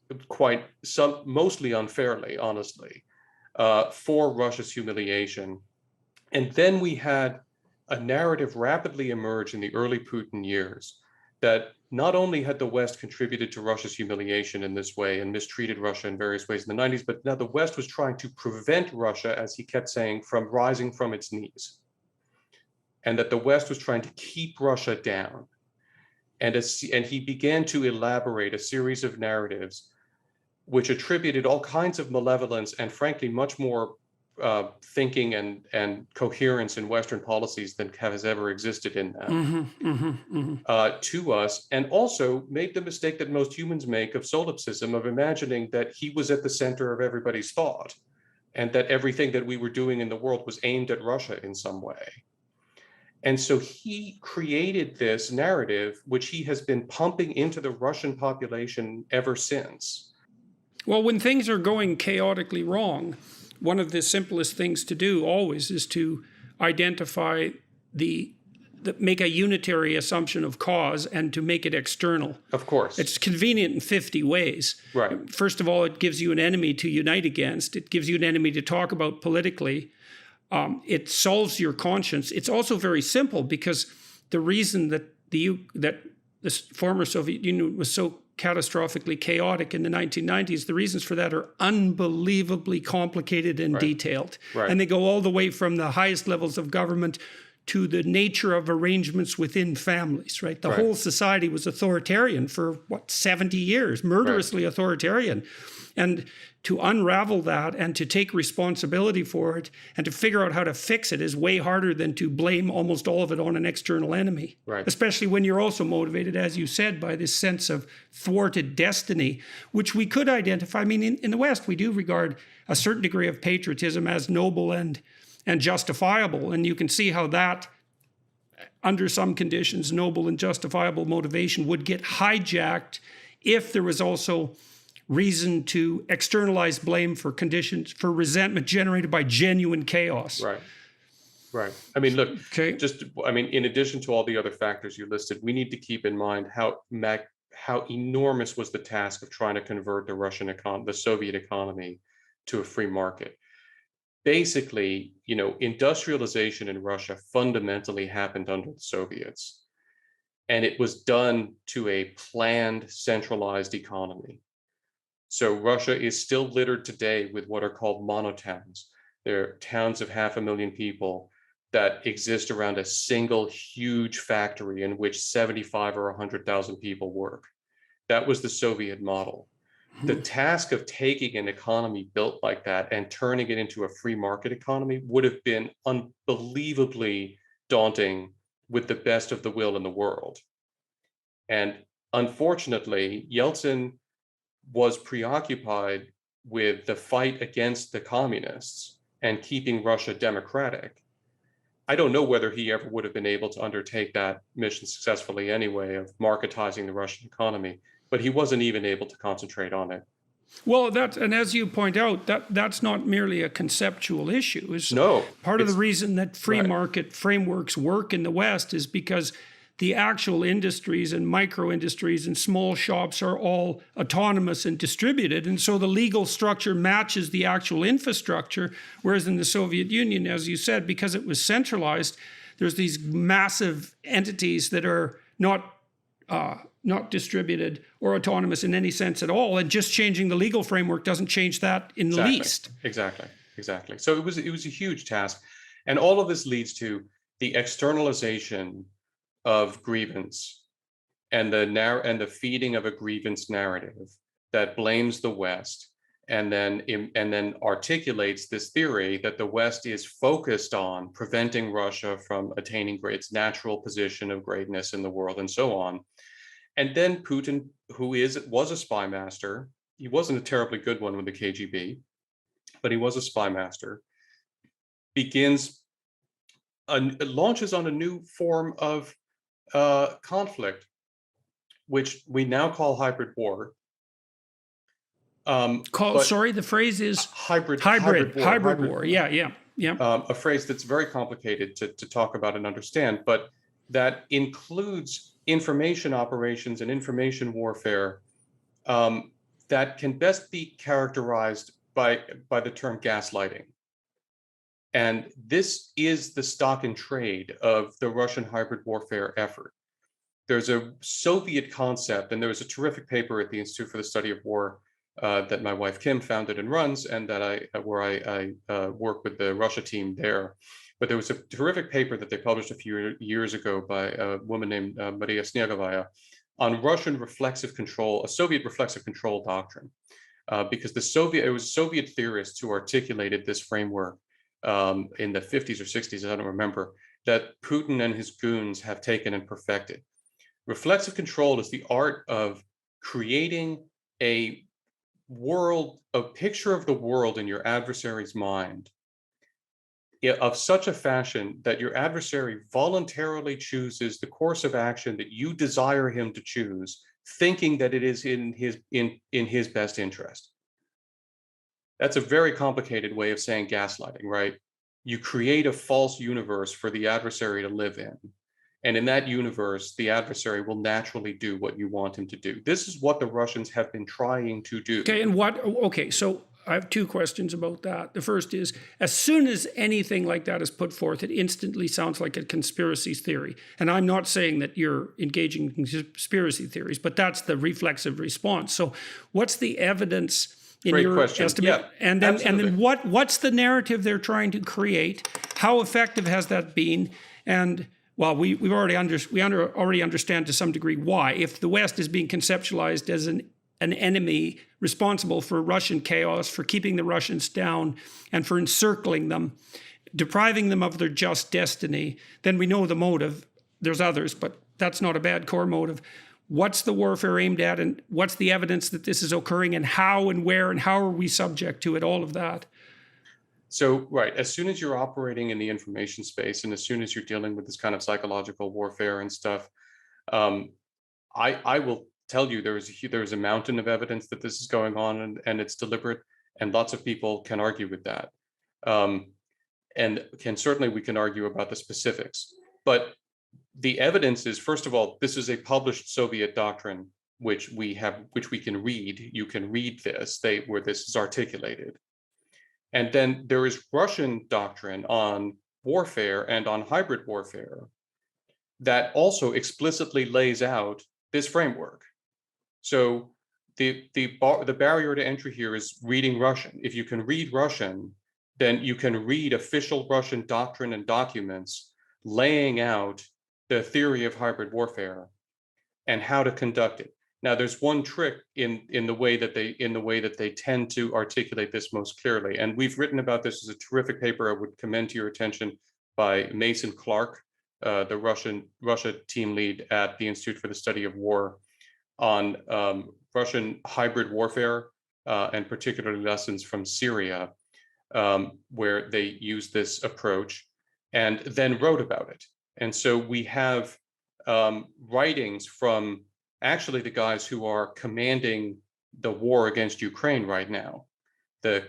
mostly unfairly, honestly, for Russia's humiliation. And then we had a narrative rapidly emerge in the early Putin years that not only had the West contributed to Russia's humiliation in this way and mistreated Russia in various ways in the 90s, but now the West was trying to prevent Russia, as he kept saying, from rising from its knees. And that the West was trying to keep Russia down. And he began to elaborate a series of narratives which attributed all kinds of malevolence and, frankly, much more thinking and coherence in Western policies than has ever existed in that to us, and also made the mistake that most humans make of solipsism, of imagining that he was at the center of everybody's thought and that everything that we were doing in the world was aimed at Russia in some way. And so he created this narrative, which he has been pumping into the Russian population ever since. Well, when things are going chaotically wrong, one of the simplest things to do always is to identify make a unitary assumption of cause and to make it external. Of course. It's convenient in 50 ways. Right. First of all, it gives you an enemy to unite against. It gives you an enemy to talk about politically. It solves your conscience. It's also very simple, because the reason that the former Soviet Union was so catastrophically chaotic in the 1990s, the reasons for that are unbelievably complicated and detailed. Right. And they go all the way from the highest levels of government to the nature of arrangements within families, right? The whole society was authoritarian for, 70 years, murderously authoritarian. And to unravel that and to take responsibility for it and to figure out how to fix it is way harder than to blame almost all of it on an external enemy. Right. Especially when you're also motivated, as you said, by this sense of thwarted destiny, which we could identify. I mean, in the West, we do regard a certain degree of patriotism as noble and justifiable. And you can see how that, under some conditions, noble and justifiable motivation would get hijacked if there was also reason to externalize blame for conditions, for resentment generated by genuine chaos. Right. Right. I mean, look, Okay. in addition to all the other factors you listed, we need to keep in mind how enormous was the task of trying to convert the Soviet economy to a free market. Basically, industrialization in Russia fundamentally happened under the Soviets, and it was done to a planned, centralized economy. So Russia is still littered today with what are called monotowns. They're towns of 500,000 people that exist around a single huge factory in which 75 or 100,000 people work. That was the Soviet model. The task of taking an economy built like that and turning it into a free market economy would have been unbelievably daunting with the best of the will in the world. And unfortunately, Yeltsin was preoccupied with the fight against the communists and keeping Russia democratic. I don't know whether he ever would have been able to undertake that mission successfully anyway, of marketizing the Russian economy, but he wasn't even able to concentrate on it. Well, and as you point out, that's not merely a conceptual issue. No, Part of the reason that free right. market frameworks work in the West is because the actual industries and micro industries and small shops are all autonomous and distributed. And so the legal structure matches the actual infrastructure. Whereas in the Soviet Union, as you said, because it was centralized, there's these massive entities that are not distributed or autonomous in any sense at all. And just changing the legal framework doesn't change that in the least. Exactly. So it was a huge task. And all of this leads to the externalization of grievance and the feeding of a grievance narrative that blames the West and then articulates this theory that the West is focused on preventing Russia from attaining its natural position of greatness in the world and so on. And then Putin, who was a spy master, he wasn't a terribly good one with the KGB, but he was a spy master, launches on a new form of conflict, which we now call hybrid war. Sorry, the phrase is hybrid war. Yeah. A phrase that's very complicated to talk about and understand, but that includes information operations and information warfare that can best be characterized by the term gaslighting. And this is the stock and trade of the Russian hybrid warfare effort. There's a Soviet concept, and there was a terrific paper at the Institute for the Study of War that my wife Kim founded and runs, and that I work with the Russia team there. But there was a terrific paper that they published a few years ago by a woman named Maria Snegovaya on Russian reflexive control, a Soviet reflexive control doctrine, because it was Soviet theorists who articulated this framework in the 50s or 60s, I don't remember, that Putin and his goons have taken and perfected. Reflexive control is the art of creating a picture of the world in your adversary's mind of such a fashion that your adversary voluntarily chooses the course of action that you desire him to choose, thinking that it is in his best interest. That's a very complicated way of saying gaslighting, right? You create a false universe for the adversary to live in. And in that universe, the adversary will naturally do what you want him to do. This is what the Russians have been trying to do. So I have two questions about that. The first is, as soon as anything like that is put forth, it instantly sounds like a conspiracy theory. And I'm not saying that you're engaging in conspiracy theories, but that's the reflexive response. So what's the evidence in Great your question. estimate? Yeah, and then what's the narrative they're trying to create? How effective has that been? And well, we already understand to some degree why. If the West is being conceptualized as an enemy responsible for Russian chaos, for keeping the Russians down, and for encircling them, depriving them of their just destiny, then we know the motive. There's others, but that's not a bad core motive. What's the warfare aimed at, and what's the evidence that this is occurring, and how and where and how are we subject to it, all of that? So, right, as soon as you're operating in the information space and as soon as you're dealing with this kind of psychological warfare and stuff, I will tell you there is a mountain of evidence that this is going on and it's deliberate, and lots of people can argue with that. and certainly we can argue about the specifics. But the evidence is, first of all, this is a published Soviet doctrine, which we can read. You can read this, where this is articulated. And then there is Russian doctrine on warfare and on hybrid warfare that also explicitly lays out this framework. So the barrier to entry here is reading Russian. If you can read Russian, then you can read official Russian doctrine and documents laying out the theory of hybrid warfare and how to conduct it. Now, there's one trick in the way that they tend to articulate this most clearly, and we've written about this as a terrific paper. I would commend to your attention by Mason Clark, the Russia team lead at the Institute for the Study of War, on Russian hybrid warfare and particularly lessons from Syria, where they used this approach and then wrote about it. And so we have writings from actually the guys who are commanding the war against Ukraine right now. The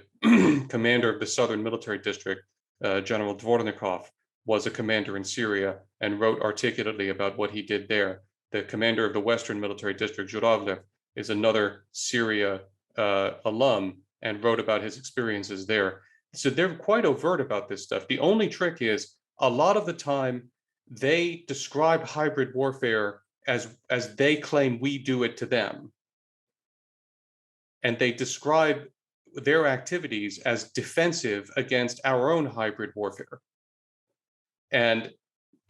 commander of the Southern Military District, General Dvornikov, was a commander in Syria and wrote articulately about what he did there. The commander of the Western Military District, Zhuravlev, is another Syria alum and wrote about his experiences there. So they're quite overt about this stuff. The only trick is, a lot of the time, they describe hybrid warfare as they claim we do it to them. And they describe their activities as defensive against our own hybrid warfare. And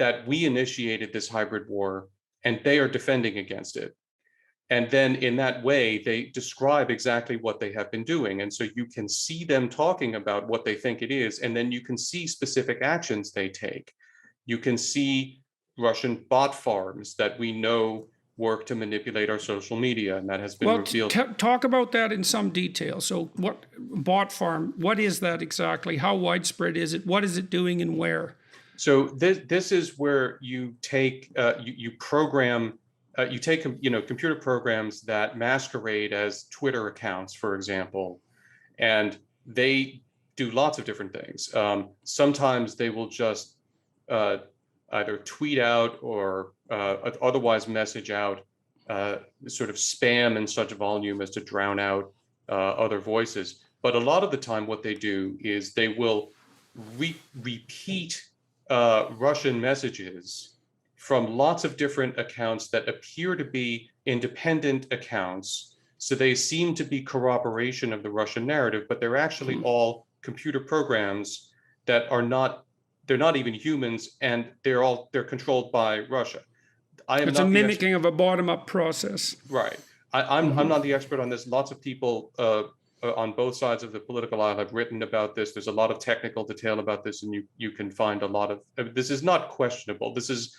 that we initiated this hybrid war and they are defending against it. And then in that way, they describe exactly what they have been doing. And so you can see them talking about what they think it is, and then you can see specific actions they take. You can see Russian bot farms that we know work to manipulate our social media, and that has been revealed. Talk about that in some detail. So what bot farm, what is that exactly? How widespread is it? What is it doing and where? So this is where you take you program you take computer programs that masquerade as Twitter accounts, for example, and they do lots of different things. Sometimes they will just either tweet out or otherwise message out sort of spam in such volume as to drown out other voices. But a lot of the time what they do is they will repeat Russian messages from lots of different accounts that appear to be independent accounts. So they seem to be corroboration of the Russian narrative, but they're actually all computer programs that are not, they're not even humans, and they're controlled by Russia. It's a mimicking of a bottom-up process. Right. I'm not the expert on this. Lots of people on both sides of the political aisle have written about this. There's a lot of technical detail about this, and you can find a lot of, this is not questionable. This is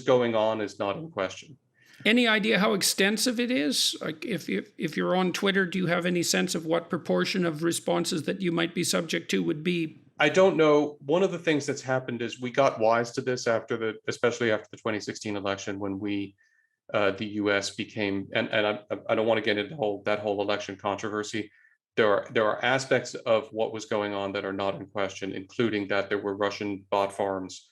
going on is not in question. Any idea how extensive it is? Like if you're on Twitter, do you have any sense of what proportion of responses that you might be subject to would be? I don't know. One of the things that's happened is we got wise to this especially after the 2016 election, when the U.S. became, and I don't want to get into that whole election controversy. There are aspects of what was going on that are not in question, including that there were Russian bot farms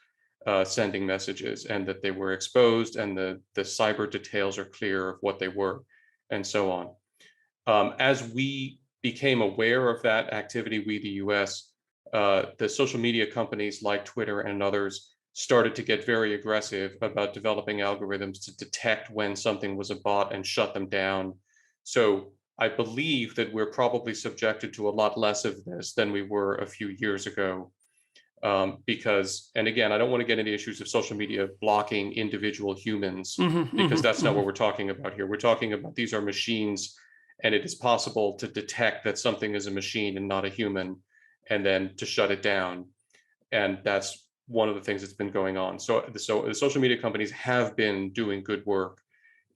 sending messages, and that they were exposed, and the cyber details are clear of what they were, and so on. As we became aware of that activity, we, the U.S., the social media companies like Twitter and others started to get very aggressive about developing algorithms to detect when something was a bot and shut them down. So I believe that we're probably subjected to a lot less of this than we were a few years ago. Because, and again, I don't want to get into issues of social media blocking individual humans, because that's not what we're talking about here. We're talking about, these are machines, and it is possible to detect that something is a machine and not a human, and then to shut it down. And that's one of the things that's been going on. So the social media companies have been doing good work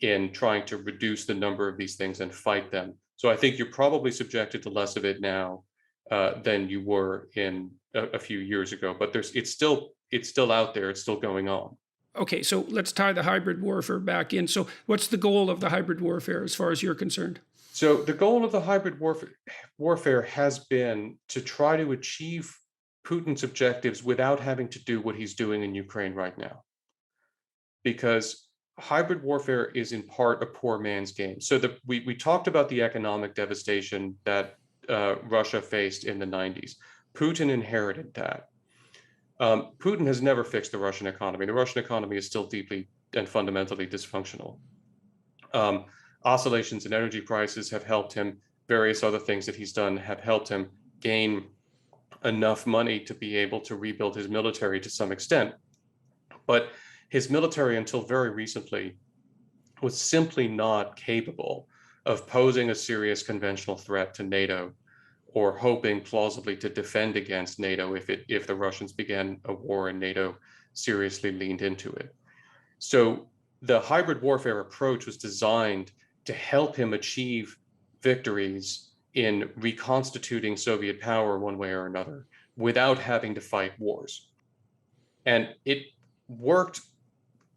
in trying to reduce the number of these things and fight them. So I think you're probably subjected to less of it now than you were in a few years ago, but it's still out there. It's still going on. Okay, so let's tie the hybrid warfare back in. So what's the goal of the hybrid warfare as far as you're concerned? So the goal of the hybrid warfare has been to try to achieve Putin's objectives without having to do what he's doing in Ukraine right now. Because hybrid warfare is in part a poor man's game. So we talked about the economic devastation that Russia faced in the 90s. Putin inherited that. Putin has never fixed the Russian economy. The Russian economy is still deeply and fundamentally dysfunctional. Oscillations in energy prices have helped him. Various other things that he's done have helped him gain enough money to be able to rebuild his military to some extent. But his military, until very recently, was simply not capable of posing a serious conventional threat to NATO or hoping plausibly to defend against NATO if the Russians began a war and NATO seriously leaned into it. So the hybrid warfare approach was designed to help him achieve victories in reconstituting Soviet power one way or another without having to fight wars. And it worked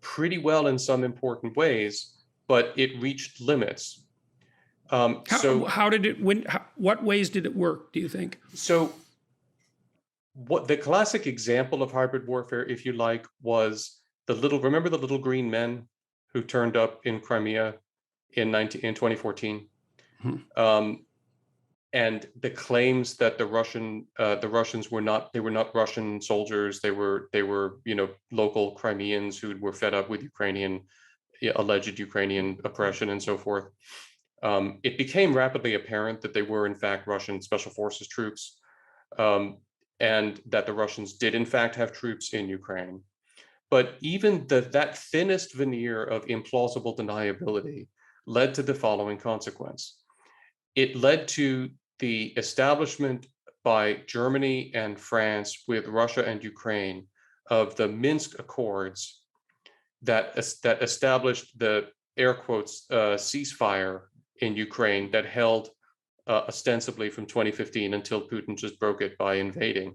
pretty well in some important ways, but it reached limits. How did it? What ways did it work, do you think? So what the classic example of hybrid warfare, if you like, was remember the little green men who turned up in Crimea in 2014? Mm-hmm. And the claims that the Russians were not Russian soldiers. They were local Crimeans who were fed up with alleged Ukrainian oppression and so forth. It became rapidly apparent that they were in fact Russian special forces troops, and that the Russians did in fact have troops in Ukraine. But even that thinnest veneer of implausible deniability led to the following consequence. It led to the establishment by Germany and France with Russia and Ukraine of the Minsk Accords that established the air quotes ceasefire in Ukraine that held ostensibly from 2015 until Putin just broke it by invading.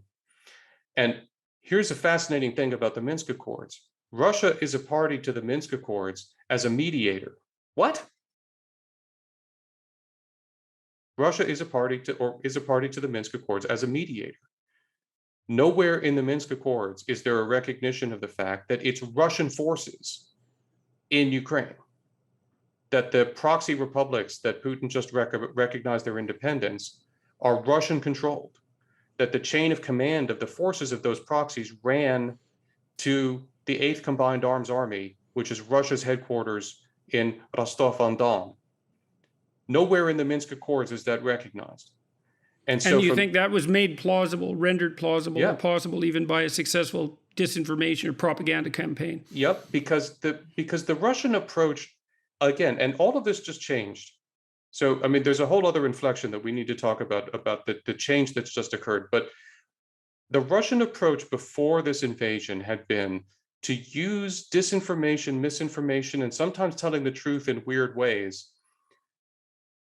And here's a fascinating thing about the Minsk Accords. Russia is a party to the Minsk Accords as a mediator. What? Russia is a party to the Minsk Accords as a mediator. Nowhere in the Minsk Accords is there a recognition of the fact that it's Russian forces in Ukraine, that the proxy republics that Putin just recognized their independence are Russian controlled, that the chain of command of the forces of those proxies ran to the 8th Combined Arms Army, which is Russia's headquarters in Rostov-on-Don. Nowhere in the Minsk Accords is that recognized. And so you think that was made plausible, rendered plausible, yeah, or possible even by a successful disinformation or propaganda campaign? Yep, because the Russian approach, again, and all of this just changed. So, I mean, there's a whole other inflection that we need to talk about the change that's just occurred. But the Russian approach before this invasion had been to use disinformation, misinformation, and sometimes telling the truth in weird ways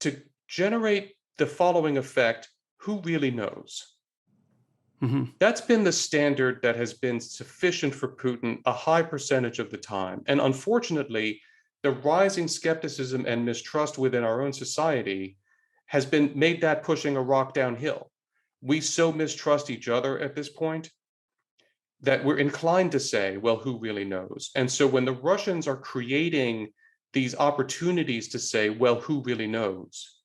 to generate the following effect: who really knows? Mm-hmm. That's been the standard that has been sufficient for Putin a high percentage of the time. And unfortunately, the rising skepticism and mistrust within our own society has made that pushing a rock downhill. We so mistrust each other at this point that we're inclined to say, well, who really knows? And so when the Russians are creating these opportunities to say, well, who really knows?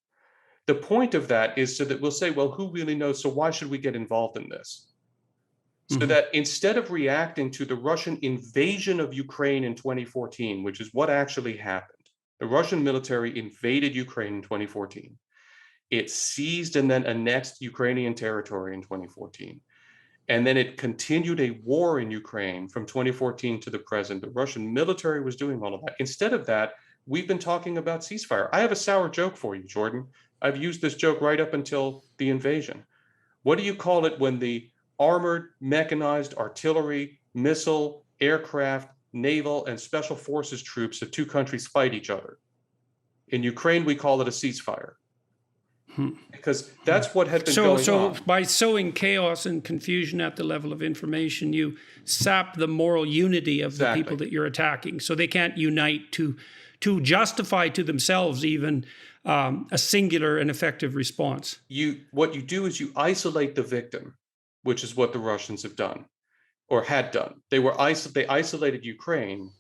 The point of that is so that we'll say, well, who really knows? So why should we get involved in this? So that instead of reacting to the Russian invasion of Ukraine in 2014, which is what actually happened, the Russian military invaded Ukraine in 2014. It seized and then annexed Ukrainian territory in 2014. And then it continued a war in Ukraine from 2014 to the present. The Russian military was doing all of that. Instead of that, we've been talking about ceasefire. I have a sour joke for you, Jordan. I've used this joke right up until the invasion. What do you call it when the armored, mechanized artillery, missile, aircraft, naval, and special forces troops of two countries fight each other? In Ukraine, we call it a ceasefire. Because that's what had been going on. So by sowing chaos and confusion at the level of information, you sap the moral unity of the people that you're attacking. So they can't unite to justify to themselves even a singular and effective response. What you do is you isolate the victim. which is what the Russians have done or had done. They isolated Ukraine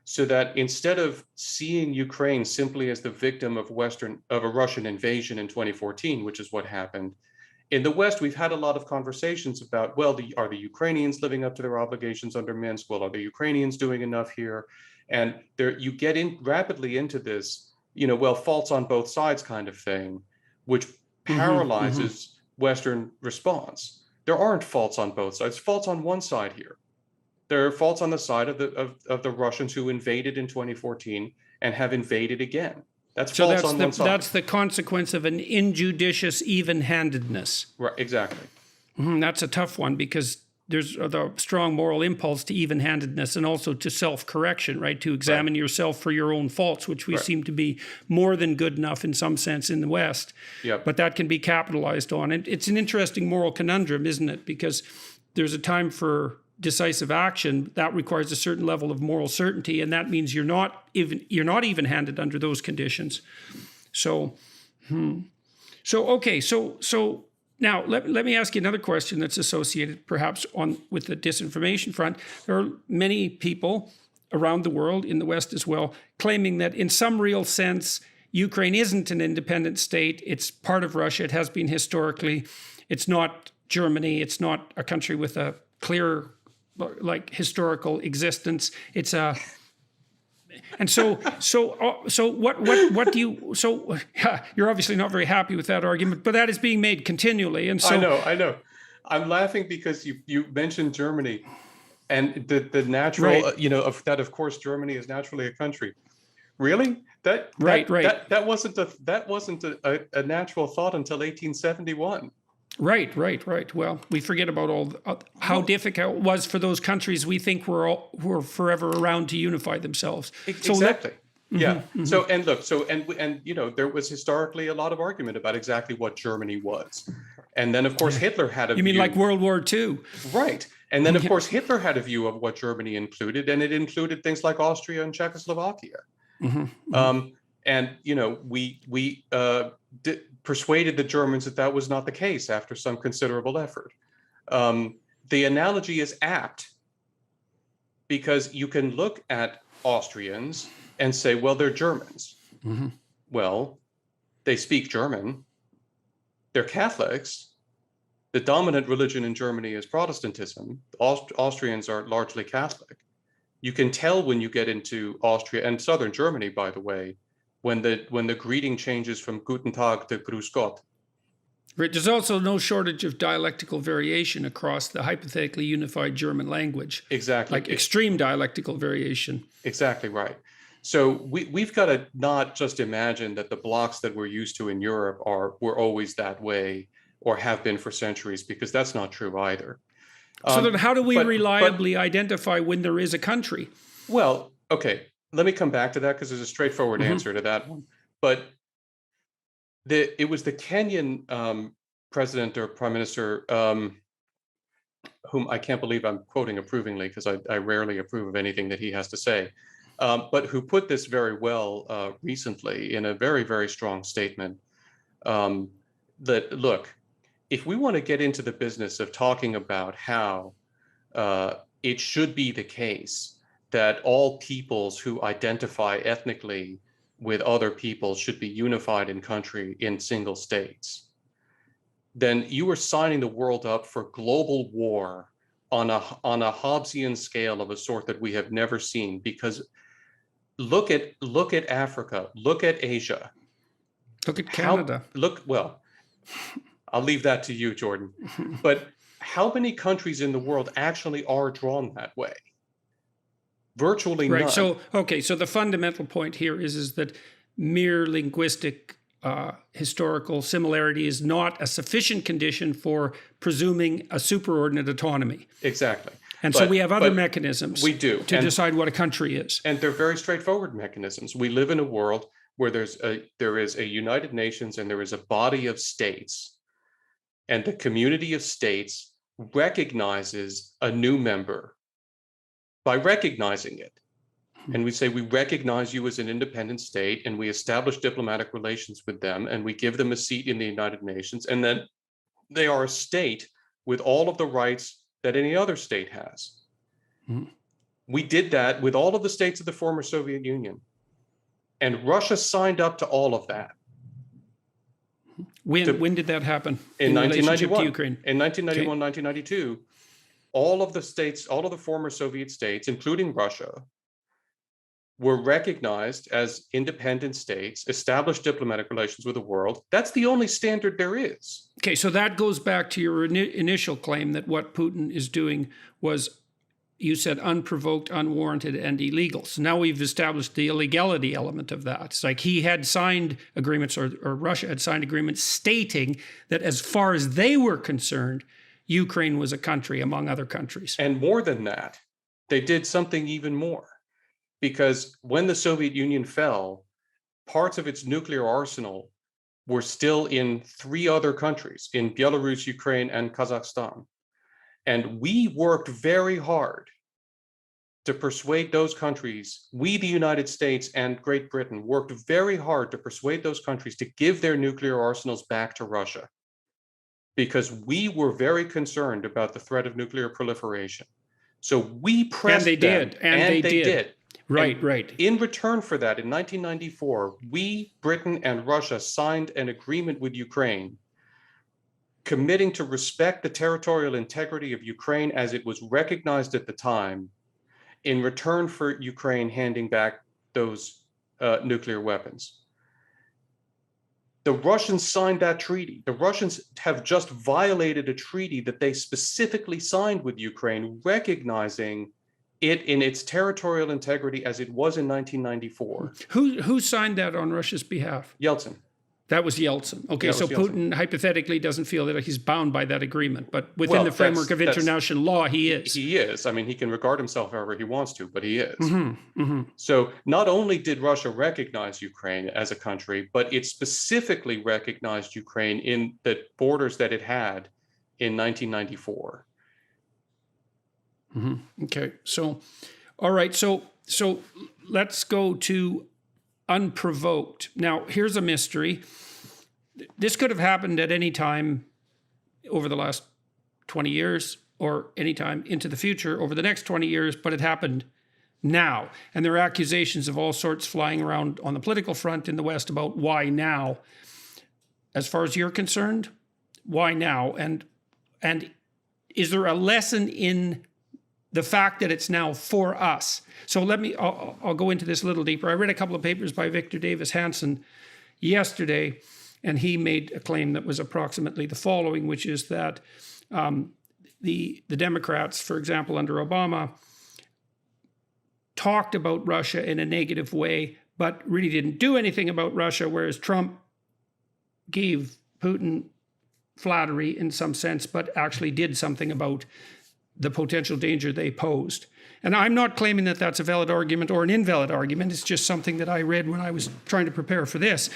so that instead of seeing Ukraine simply as the victim of a Russian invasion in 2014, which is what happened, in the West, we've had a lot of conversations about, well, are the Ukrainians living up to their obligations under Minsk? Well, are the Ukrainians doing enough here? And you get rapidly into this, well, faults on both sides kind of thing, which paralyzes Western response. There aren't faults on both sides, faults on one side here. There are faults on the side of the Russians who invaded in 2014 and have invaded again. That's faults on one side. That's the consequence of an injudicious even-handedness. Right, exactly. That's a tough one because there's the strong moral impulse to even-handedness and also to self-correction, right? To examine yourself for your own faults, which we seem to be more than good enough in some sense in the West. Yep. But that can be capitalized on. And it's an interesting moral conundrum, isn't it? Because there's a time for decisive action that requires a certain level of moral certainty, and that means you're not even-handed under those conditions. So now let me ask you another question that's associated perhaps with the disinformation front. There are many people around the world, in the West as well, claiming that in some real sense Ukraine isn't an independent state. It's part of Russia. It has been historically. It's not Germany. It's not a country with a clear historical existence. It's a, and so what do you? So you're obviously not very happy with that argument, but that is being made continually. And so I know. I'm laughing because you mentioned Germany, and the natural, that of course Germany is naturally a country. Really? That wasn't a natural thought until 1871. Right. Well, we forget about how difficult it was for those countries we think were forever around to unify themselves. Exactly. So there was historically a lot of argument about exactly what Germany was, and then of course Hitler had a view. You mean like World War II? Right. And then of course Hitler had a view of what Germany included, and it included things like Austria and Czechoslovakia. And we persuaded the Germans that was not the case after some considerable effort. The analogy is apt because you can look at Austrians and say, well, they're Germans. Well, they speak German. They're Catholics. The dominant religion in Germany is Protestantism. Austrians are largely Catholic. You can tell when you get into Austria and southern Germany, by the way, when the greeting changes from Guten Tag to Grüß Gott. Right. There's also no shortage of dialectical variation across the hypothetically unified German language. Exactly. Like extreme dialectical variation. Exactly right. So we've got to not just imagine that the blocks that we're used to in Europe were always that way or have been for centuries, because that's not true either. So then how do we reliably identify when there is a country? Well, okay, let me come back to that because there's a straightforward answer to that one. But it was the Kenyan president or prime minister, whom I can't believe I'm quoting approvingly because I rarely approve of anything that he has to say, but who put this very well recently in a very, very strong statement that, look, if we want to get into the business of talking about how it should be the case that all peoples who identify ethnically with other peoples should be unified in single states, then you are signing the world up for global war on a Hobbesian scale of a sort that we have never seen. Because look at Africa, look at Asia, look at Canada. I'll leave that to you, Jordan. But how many countries in the world actually are drawn that way? Virtually none. Right. So the fundamental point here is that mere linguistic historical similarity is not a sufficient condition for presuming a superordinate autonomy. Exactly. And so we have other mechanisms to decide what a country is. And they're very straightforward mechanisms. We live in a world where there is a United Nations and there is a body of states. And the community of states recognizes a new member by recognizing it. And we say, we recognize you as an independent state, and we establish diplomatic relations with them, and we give them a seat in the United Nations, and then they are a state with all of the rights that any other state has. Mhm. We did that with all of the states of the former Soviet Union. And Russia signed up to all of that. When did that happen in relationship 1991. to Ukraine? In 1991, 1992, all of the states, all of the former Soviet states, including Russia, were recognized as independent states, established diplomatic relations with the world. That's the only standard there is. Okay, so that goes back to your initial claim that what Putin is doing was, you said, unprovoked, unwarranted, and illegal. So now we've established the illegality element of that. It's like he had signed agreements, or Russia had signed agreements stating that as far as they were concerned, Ukraine was a country among other countries. And more than that, they did something even more. Because when the Soviet Union fell, parts of its nuclear arsenal were still in 3 other countries, in Belarus, Ukraine, and Kazakhstan. And we worked very hard to persuade those countries, we, the United States and Great Britain, worked very hard to persuade those countries to give their nuclear arsenals back to Russia, because we were very concerned about the threat of nuclear proliferation. So we pressed them. And they did. Right, And right. in return for that, in 1994, we, Britain and Russia, signed an agreement with Ukraine committing to respect the territorial integrity of Ukraine as it was recognized at the time, in return for Ukraine handing back those nuclear weapons. The Russians signed that treaty. The Russians have just violated a treaty that they specifically signed with Ukraine, recognizing it in its territorial integrity as it was in 1994. Who signed that on Russia's behalf? Yeltsin. That was Yeltsin. Okay, so Putin hypothetically doesn't feel that he's bound by that agreement, but within the framework of international law, he is. He is. I mean, he can regard himself however he wants to, but he is. So not only did Russia recognize Ukraine as a country, but it specifically recognized Ukraine in the borders that it had in 1994. Okay, so, all right, so let's go to unprovoked. Now, here's a mystery. This could have happened at any time over the last 20 years, or any time into the future over the next 20 years, but it happened now. And there are accusations of all sorts flying around on the political front in the West about why now. As far as you're concerned, why now? And is there a lesson in the fact that it's now for us? So I'll go into this a little deeper. I read a couple of papers by Victor Davis Hanson yesterday, and he made a claim that was approximately the following, which is that the Democrats, for example, under Obama, talked about Russia in a negative way, but really didn't do anything about Russia, whereas Trump gave Putin flattery in some sense, but actually did something about the potential danger they posed. And I'm not claiming that that's a valid argument or an invalid argument. It's just something that I read when I was trying to prepare for this.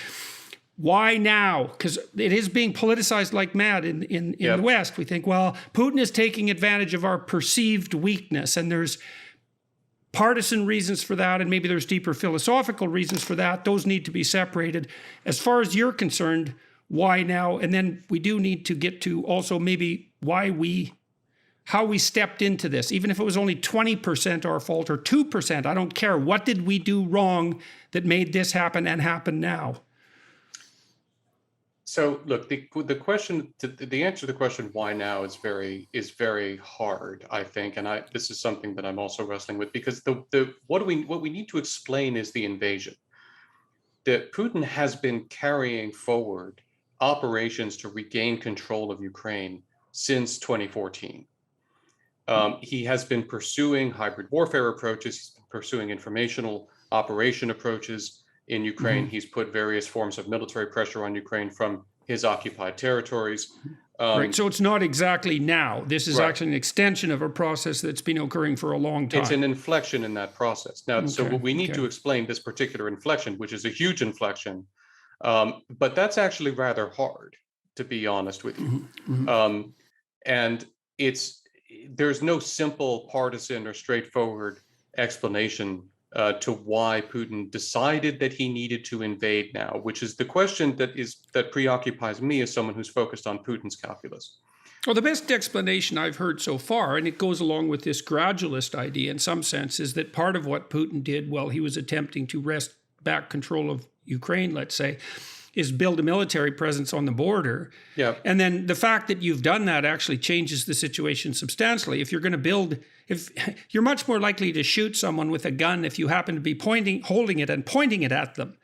Why now? Because it is being politicized like mad in the West. We think, well, Putin is taking advantage of our perceived weakness, and there's partisan reasons for that, and maybe there's deeper philosophical reasons for that. Those need to be separated. As far as you're concerned, why now? And then we do need to get to also maybe how we stepped into this, even if it was only 20% our fault or 2%, I don't care. What did we do wrong that made this happen and happen now? So look, the question, the answer to the question why now is very hard, I think, and this is something that I'm also wrestling with, because what we need to explain is the invasion. That Putin has been carrying forward operations to regain control of Ukraine since 2014. He has been pursuing hybrid warfare approaches. He's been pursuing informational operation approaches in Ukraine. He's put various forms of military pressure on Ukraine from his occupied territories. Right. So it's not exactly now. This is actually an extension of a process that's been occurring for a long time. It's an inflection in that process. Now, so what we need to explain this particular inflection, which is a huge inflection, but that's actually rather hard, to be honest with you. And there's no simple partisan or straightforward explanation to why Putin decided that he needed to invade now, which is the question that preoccupies me as someone who's focused on Putin's calculus. Well, the best explanation I've heard so far, and it goes along with this gradualist idea in some sense, is that part of what Putin did while he was attempting to wrest back control of Ukraine, let's say, is build a military presence on the border. Yeah. And then the fact that you've done that actually changes the situation substantially. If you're going to build, if you're much more likely to shoot someone with a gun if you happen to be holding it and pointing it at them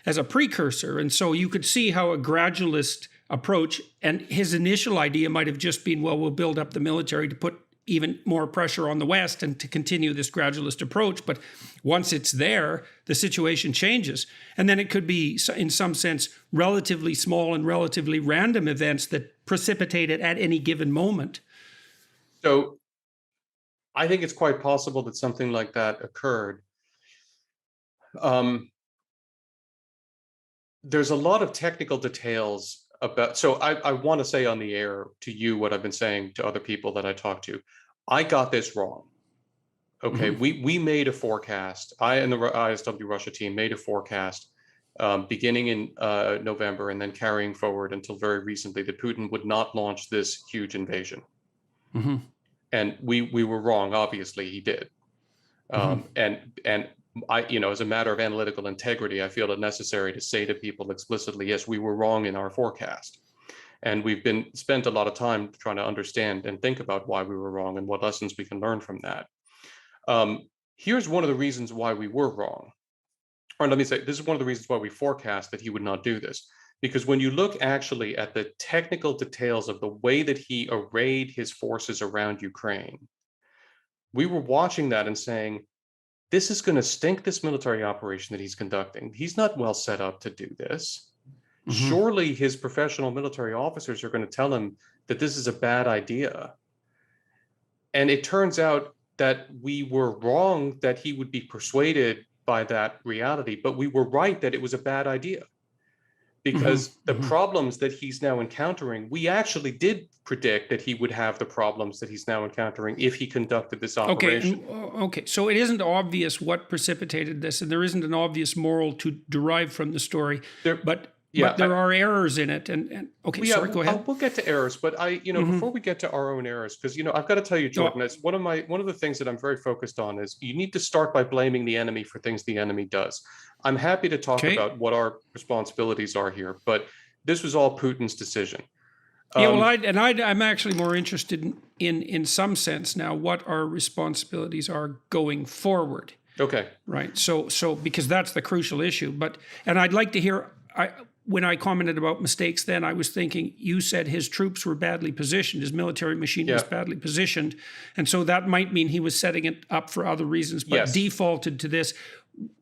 as a precursor. And so you could see how a gradualist approach, and his initial idea might have just been, well, we'll build up the military to put even more pressure on the West and to continue this gradualist approach. But once it's there, the situation changes. And then it could be, in some sense, relatively small and relatively random events that precipitate it at any given moment. So I think it's quite possible that something like that occurred. There's a lot of technical details about, so I want to say on the air to you what I've been saying to other people that I talk to. I got this wrong. Okay, we made a forecast. I and the ISW Russia team made a forecast beginning in November and then carrying forward until very recently that Putin would not launch this huge invasion. And we were wrong. Obviously, he did. And I, as a matter of analytical integrity, I feel it necessary to say to people explicitly, yes, we were wrong in our forecast. And we've spent a lot of time trying to understand and think about why we were wrong and what lessons we can learn from that. Here's one of the reasons why we were wrong. Or let me say, this is one of the reasons why we forecast that he would not do this. Because when you look actually at the technical details of the way that he arrayed his forces around Ukraine, we were watching that and saying, this is going to stink, this military operation that he's conducting. He's not well set up to do this. Surely his professional military officers are going to tell him that this is a bad idea. And it turns out that we were wrong that he would be persuaded by that reality, but we were right that it was a bad idea. Because the problems that he's now encountering, we actually did predict that he would have the problems that he's now encountering if he conducted this operation. Okay, so it isn't obvious what precipitated this, and there isn't an obvious moral to derive from the story, but there are errors in it. And okay, sorry, go ahead. We'll get to errors, but before we get to our own errors, because I've got to tell you, Jordan, it's one of the things that I'm very focused on is you need to start by blaming the enemy for things the enemy does. I'm happy to talk about what our responsibilities are here, but this was all Putin's decision. I'm actually more interested in some sense now what our responsibilities are going forward. Okay. Right. So because that's the crucial issue. And I'd like to hear. When I commented about mistakes then, I was thinking, you said his troops were badly positioned, his military machine was badly positioned. And so that might mean he was setting it up for other reasons, but defaulted to this.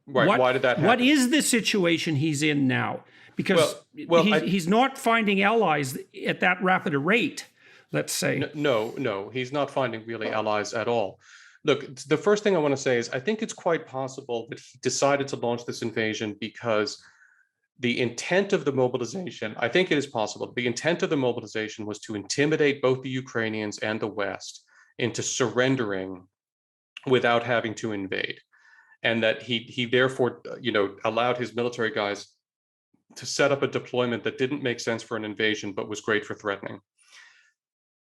Right. Why did that happen? What is the situation he's in now? Because he's not finding allies at that rapid a rate, let's say. No, he's not finding really allies at all. Look, the first thing I want to say is I think it's quite possible that he decided to launch this invasion because the intent of the mobilization, I think it is possible, the intent of the mobilization was to intimidate both the Ukrainians and the West into surrendering without having to invade. And that he therefore, allowed his military guys to set up a deployment that didn't make sense for an invasion, but was great for threatening.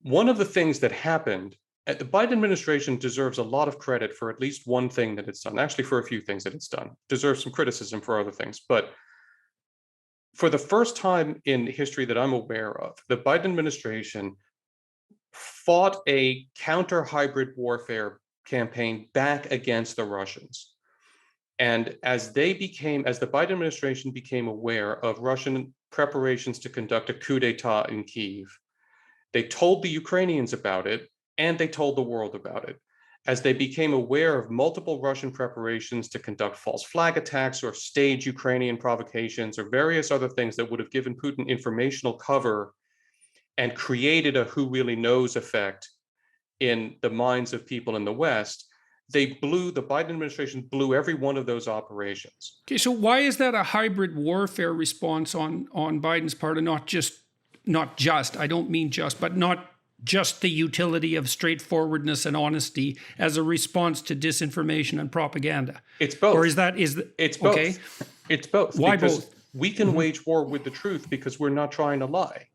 One of the things that happened, the Biden administration deserves a lot of credit for at least one thing that it's done, actually for a few things that it's done, deserves some criticism for other things, but for the first time in history that I'm aware of, the Biden administration fought a counter-hybrid warfare campaign back against the Russians. And as the Biden administration became aware of Russian preparations to conduct a coup d'etat in Kyiv, they told the Ukrainians about it, and they told the world about it. As they became aware of multiple Russian preparations to conduct false flag attacks or stage Ukrainian provocations or various other things that would have given Putin informational cover and created a who really knows effect in the minds of people in the West, the Biden administration blew every one of those operations. Okay, so why is that a hybrid warfare response on Biden's part and not just, I don't mean just, but not just the utility of straightforwardness and honesty as a response to disinformation and propaganda? It's both. Or it's both. Okay. It's both. Why because both? We can wage war with the truth because we're not trying to lie.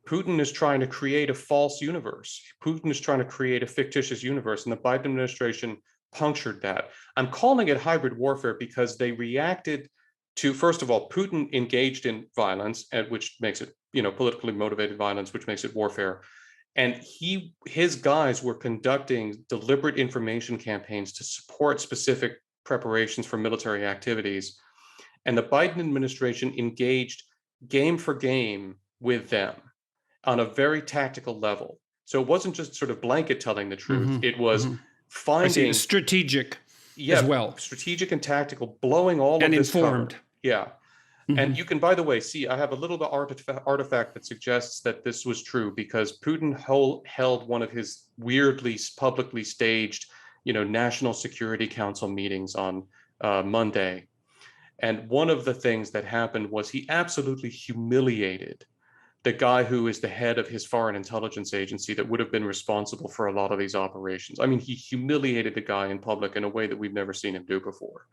Putin is trying to create a false universe. Putin is trying to create a fictitious universe, and the Biden administration punctured that. I'm calling it hybrid warfare because they reacted to, first of all, Putin engaged in violence, which makes it, politically motivated violence, which makes it warfare. And his guys were conducting deliberate information campaigns to support specific preparations for military activities. And the Biden administration engaged game for game with them on a very tactical level. So it wasn't just sort of blanket telling the truth. It was finding strategic as well, strategic and tactical, blowing all and of this informed cover. Yeah. And you can, by the way, see, I have a little bit artifact that suggests that this was true, because Putin held one of his weirdly publicly staged, National Security Council meetings on Monday. And one of the things that happened was he absolutely humiliated the guy who is the head of his foreign intelligence agency that would have been responsible for a lot of these operations. I mean, he humiliated the guy in public in a way that we've never seen him do before.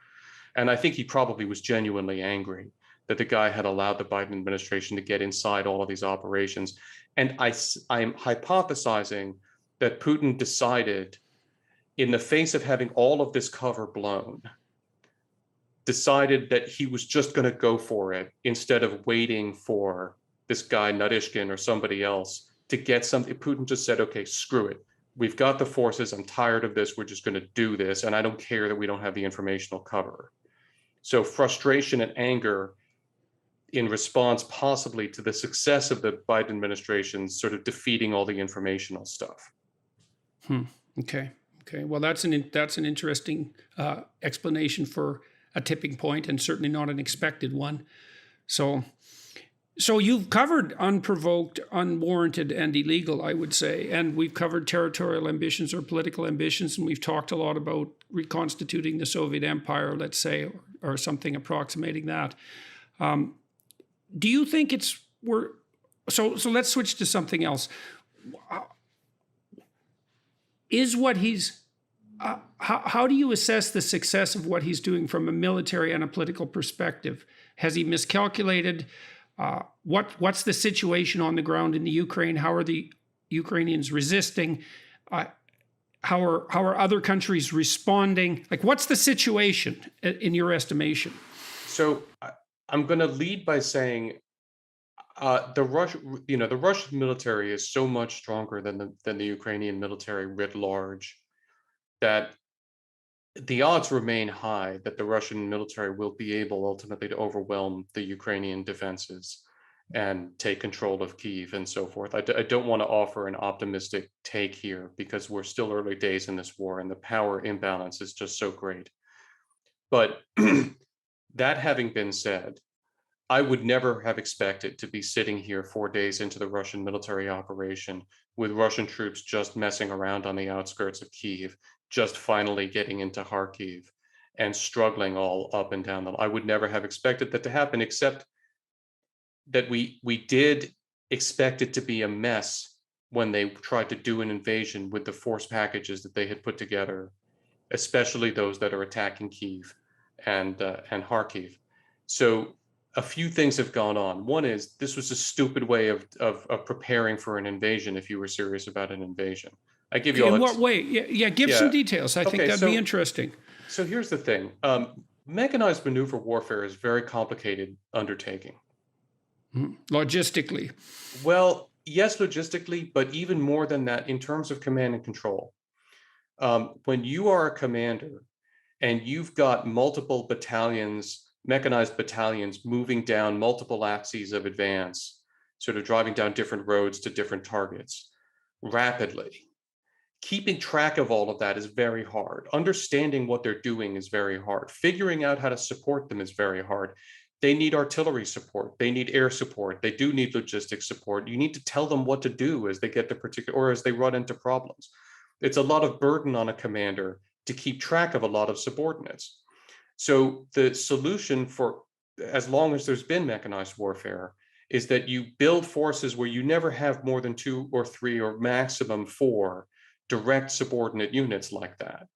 And I think he probably was genuinely angry that the guy had allowed the Biden administration to get inside all of these operations. And I'm hypothesizing that Putin decided, in the face of having all of this cover blown, decided that he was just going to go for it instead of waiting for this guy Naryshkin or somebody else to get something. Putin just said, okay, screw it. We've got the forces. I'm tired of this. We're just going to do this. And I don't care that we don't have the informational cover. So frustration and anger in response possibly to the success of the Biden administration sort of defeating all the informational stuff. Okay. Well, that's an interesting explanation for a tipping point, and certainly not an expected one. So you've covered unprovoked, unwarranted, and illegal, I would say. And we've covered territorial ambitions or political ambitions, and we've talked a lot about reconstituting the Soviet Empire, let's say, or something approximating that. Do you think so let's switch to something else. Is what he's, how do you assess the success of what he's doing from a military and a political perspective? Has he miscalculated? What's the situation on the ground in the Ukraine? How are the Ukrainians resisting? How are other countries responding? Like, what's the situation in your estimation? So I'm going to lead by saying the Russian military is so much stronger than the Ukrainian military writ large that the odds remain high that the Russian military will be able ultimately to overwhelm the Ukrainian defenses and take control of Kyiv and so forth. I don't want to offer an optimistic take here because we're still early days in this war and the power imbalance is just so great. But that having been said, I would never have expected to be sitting here 4 days into the Russian military operation with Russian troops just messing around on the outskirts of Kyiv, just finally getting into Kharkiv and struggling all up and down. I would never have expected that to happen, except that we did expect it to be a mess when they tried to do an invasion with the force packages that they had put together, especially those that are attacking Kyiv and Kharkiv. So a few things have gone on. One is this was a stupid way of preparing for an invasion if you were serious about an invasion. I give you all. In what way? Give some details. I think that'd be interesting. So here's the thing. Mechanized maneuver warfare is a very complicated undertaking. Logistically. Well, yes, logistically, but even more than that in terms of command and control. When you are a commander and you've got multiple battalions, mechanized battalions moving down multiple axes of advance, sort of driving down different roads to different targets rapidly. Keeping track of all of that is very hard. Understanding what they're doing is very hard. Figuring out how to support them is very hard. They need artillery support. They need air support. They do need logistics support. You need to tell them what to do as they get to or as they run into problems. It's a lot of burden on a commander to keep track of a lot of subordinates. So the solution for, as long as there's been mechanized warfare, is that you build forces where you never have more than 2 or 3 or maximum 4 direct subordinate units like that.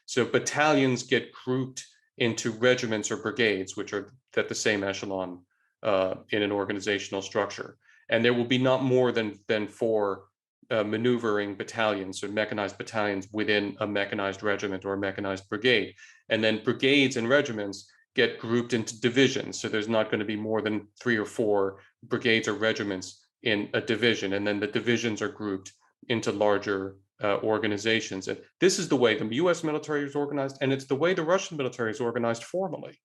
So battalions get grouped into regiments or brigades, which are at the same echelon in an organizational structure. And there will be not more than 4 maneuvering battalions or mechanized battalions within a mechanized regiment or a mechanized brigade. And then brigades and regiments get grouped into divisions. So there's not going to be more than 3 or 4 brigades or regiments in a division. And then the divisions are grouped into larger organizations. And this is the way the US military is organized, and it's the way the Russian military is organized formally.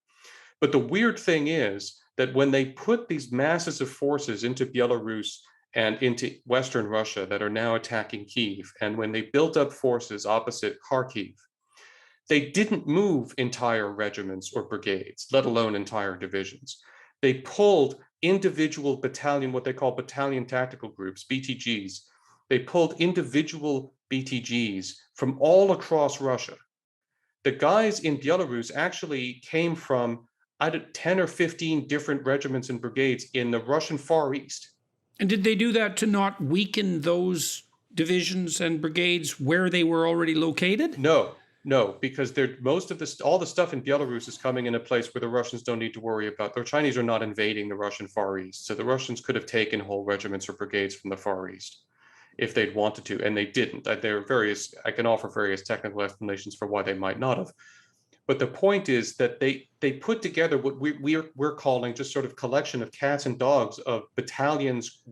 But the weird thing is that when they put these masses of forces into Belarus and into Western Russia that are now attacking Kyiv, and when they built up forces opposite Kharkiv, they didn't move entire regiments or brigades, let alone entire divisions. They pulled individual battalion, what they call battalion tactical groups, BTGs. They pulled individual BTGs from all across Russia. The guys in Belarus actually came from 10 or 15 different regiments and brigades in the Russian Far East. And did they do that to not weaken those divisions and brigades where they were already located? No, because all the stuff in Belarus is coming in a place where the Russians don't need to worry about. The Chinese are not invading the Russian Far East, so the Russians could have taken whole regiments or brigades from the Far East if they'd wanted to, and they didn't. There are various. I can offer various technical explanations for why they might not have. But the point is that they put together what we're calling just sort of collection of cats and dogs of battalions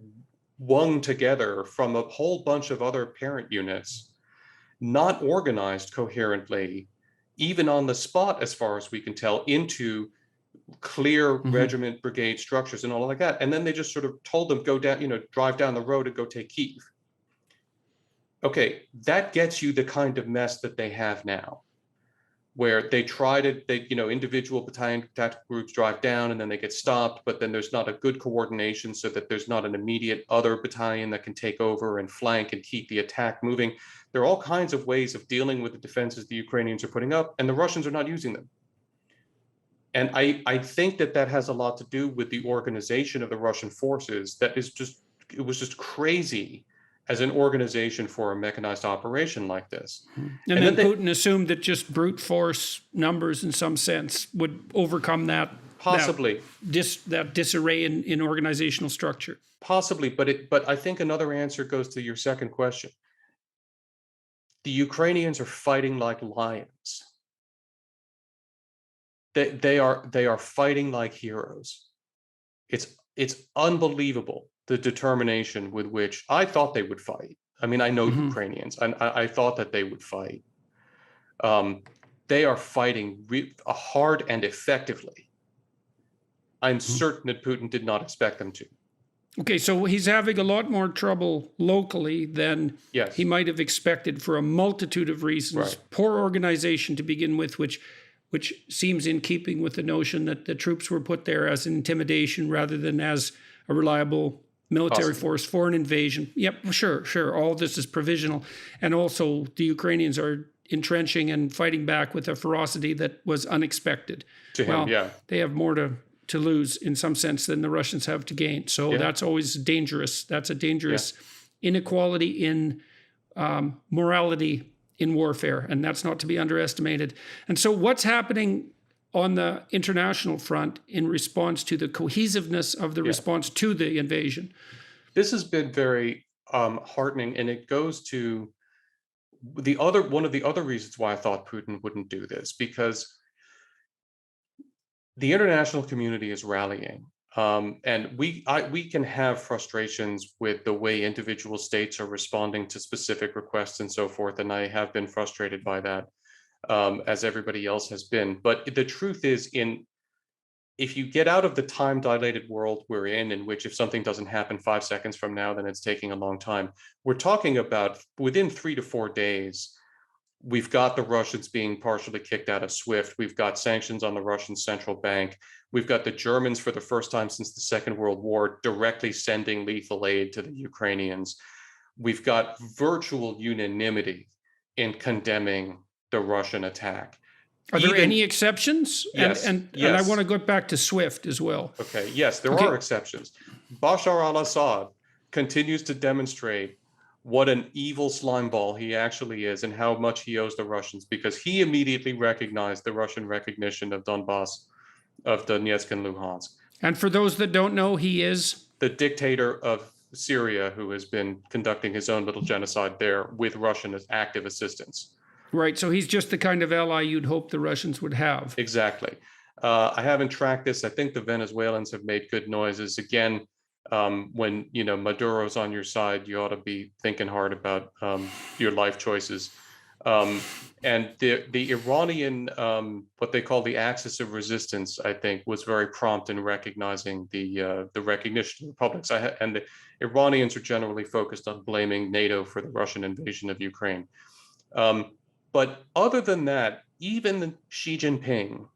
wung together from a whole bunch of other parent units, not organized coherently, even on the spot, as far as we can tell, into clear regiment brigade structures and all like that. And then they just sort of told them, go down, drive down the road and go take Kyiv. Okay, that gets you the kind of mess that they have now, where they try to, individual battalion tactical groups drive down and then they get stopped, but then there's not a good coordination so that there's not an immediate other battalion that can take over and flank and keep the attack moving. There are all kinds of ways of dealing with the defenses the Ukrainians are putting up, and the Russians are not using them. And I think that has a lot to do with the organization of the Russian forces. It was just crazy as an organization for a mechanized operation like this. And then Putin assumed that just brute force numbers in some sense would overcome that. Possibly. That disarray in organizational structure. Possibly, but I think another answer goes to your second question. The Ukrainians are fighting like lions. They are fighting like heroes. It's unbelievable, the determination with which I thought they would fight. I mean, I know Ukrainians, and I thought that they would fight. They are fighting hard and effectively. I'm certain that Putin did not expect them to. Okay, so he's having a lot more trouble locally than he might have expected for a multitude of reasons. Right. Poor organization to begin with, which seems in keeping with the notion that the troops were put there as an intimidation rather than as a reliable military force for an invasion. Yep, sure. All this is provisional. And also the Ukrainians are entrenching and fighting back with a ferocity that was unexpected. To him, they have more to lose in some sense than the Russians have to gain. So that's always dangerous. That's a dangerous inequality in morality in warfare, and that's not to be underestimated. And so what's happening on the international front in response to the cohesiveness of the response to the invasion? This has been very heartening, and it goes to one of the other reasons why I thought Putin wouldn't do this, because the international community is rallying. And we can have frustrations with the way individual states are responding to specific requests and so forth, and I have been frustrated by that, as everybody else has been. But the truth is, if you get out of the time-dilated world we're in which if something doesn't happen 5 seconds from now, then it's taking a long time, we're talking about within 3 to 4 days, we've got the Russians being partially kicked out of SWIFT. We've got sanctions on the Russian central bank. We've got the Germans, for the first time since the Second World War, directly sending lethal aid to the Ukrainians. We've got virtual unanimity in condemning the Russian attack. Are there any exceptions? Yes. And I want to go back to SWIFT as well. Okay, yes, there are exceptions. Bashar al-Assad continues to demonstrate what an evil slimeball he actually is and how much he owes the Russians, because he immediately recognized the Russian recognition of Donbass, of Donetsk and Luhansk. And for those that don't know, he is? the dictator of Syria, who has been conducting his own little genocide there with Russian active assistance. Right. So he's just the kind of ally you'd hope the Russians would have. Exactly. I haven't tracked this. I think the Venezuelans have made good noises. Again, when Maduro's on your side, you ought to be thinking hard about your life choices. And the Iranian, what they call the axis of resistance, I think, was very prompt in recognizing the recognition of republics. And the Iranians are generally focused on blaming NATO for the Russian invasion of Ukraine. But other than that, even Xi Jinping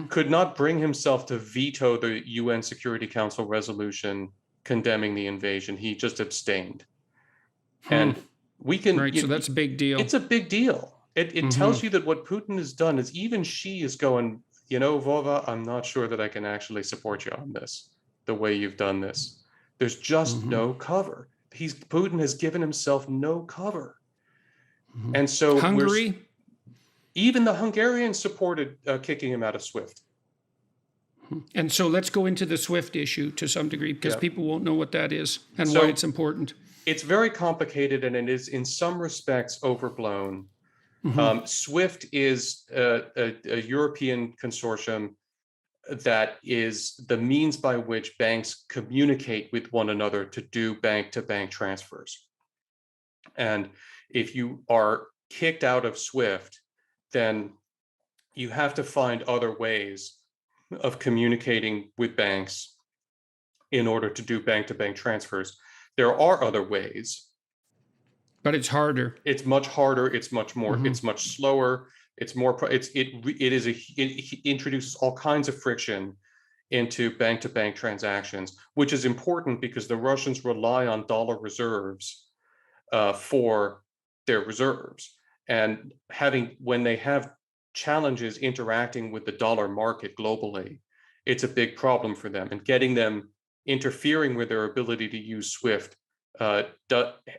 could not bring himself to veto the UN Security Council resolution condemning the invasion. He just abstained. And we can... Right, so that's a big deal. It's a big deal. It tells you that what Putin has done is even Xi is going, Vova, I'm not sure that I can actually support you on this, the way you've done this. There's just no cover. Putin has given himself no cover. And so Hungary? Even the Hungarians supported kicking him out of SWIFT. And so let's go into the SWIFT issue to some degree, because people won't know what that is and why it's important. It's very complicated, and it is in some respects overblown. SWIFT is a European consortium that is the means by which banks communicate with one another to do bank-to-bank transfers. And if you are kicked out of SWIFT, then you have to find other ways of communicating with banks in order to do bank-to-bank transfers. There are other ways, but it's harder. It's much harder. It's much more. It's much slower. It's more. It introduces all kinds of friction into bank-to-bank transactions, which is important because the Russians rely on dollar reserves for their reserves, and when they have challenges interacting with the dollar market globally, it's a big problem for them, and getting them interfering with their ability to use SWIFT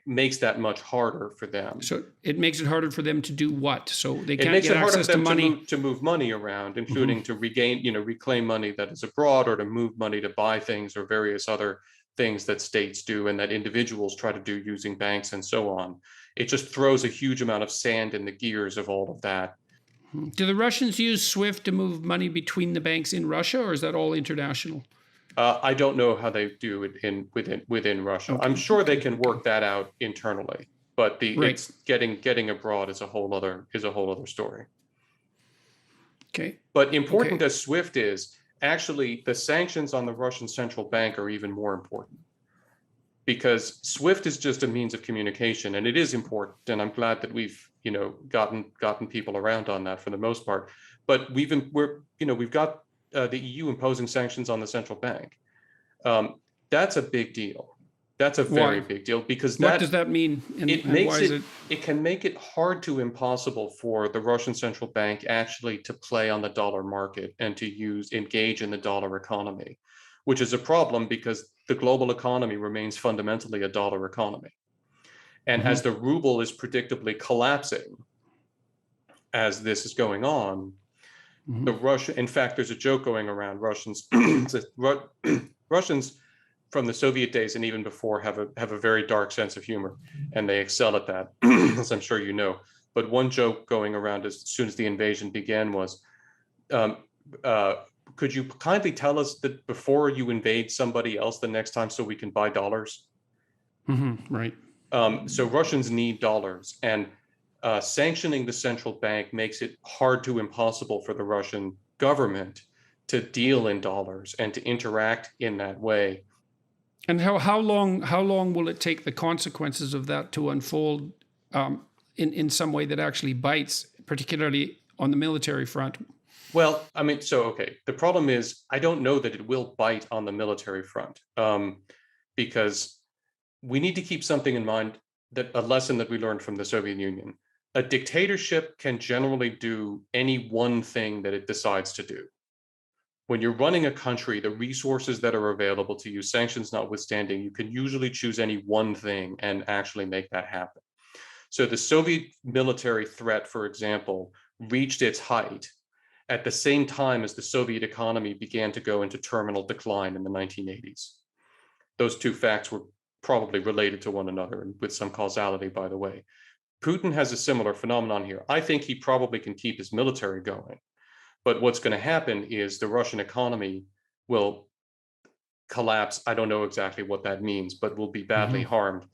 makes that much harder for them. So it makes it harder for them to do what? So they can't get access to money? To move money around, including to reclaim money that is abroad, or to move money to buy things, or various other things that states do and that individuals try to do using banks and so on. It just throws a huge amount of sand in the gears of all of that. Do the Russians use SWIFT to move money between the banks in Russia, or is that all international? I don't know how they do it within Russia. Okay. I'm sure they can work that out internally, but it's getting abroad is a whole other story. Okay. But important as SWIFT is, actually the sanctions on the Russian central bank are even more important, because SWIFT is just a means of communication, and it is important. And I'm glad that we've gotten people around on that for the most part. But we've got the EU imposing sanctions on the central bank. That's a big deal. That's a very big deal, because what does that mean? It can make it hard to impossible for the Russian central bank actually to play on the dollar market and to engage in the dollar economy, which is a problem because the global economy remains fundamentally a dollar economy. And as the ruble is predictably collapsing, as this is going on, in fact, there's a joke going around. Russians from the Soviet days and even before have a very dark sense of humor, and they excel at that, as I'm sure you know. But one joke going around as soon as the invasion began was, could you kindly tell us that before you invade somebody else the next time so we can buy dollars? Right. So Russians need dollars, and sanctioning the central bank makes it hard to impossible for the Russian government to deal in dollars and to interact in that way. And how long will it take the consequences of that to unfold in some way that actually bites, particularly on the military front? Well, I mean, the problem is I don't know that it will bite on the military front, because we need to keep something in mind, that a lesson that we learned from the Soviet Union. A dictatorship can generally do any one thing that it decides to do. When you're running a country, the resources that are available to you, sanctions notwithstanding, you can usually choose any one thing and actually make that happen. So the Soviet military threat, for example, reached its height at the same time as the Soviet economy began to go into terminal decline in the 1980s. those two facts were probably related to one another, and with some causality, by the way. Putin has a similar phenomenon here. I think he probably can keep his military going, but what's going to happen is the Russian economy will collapse. I don't know exactly what that means, but will be badly harmed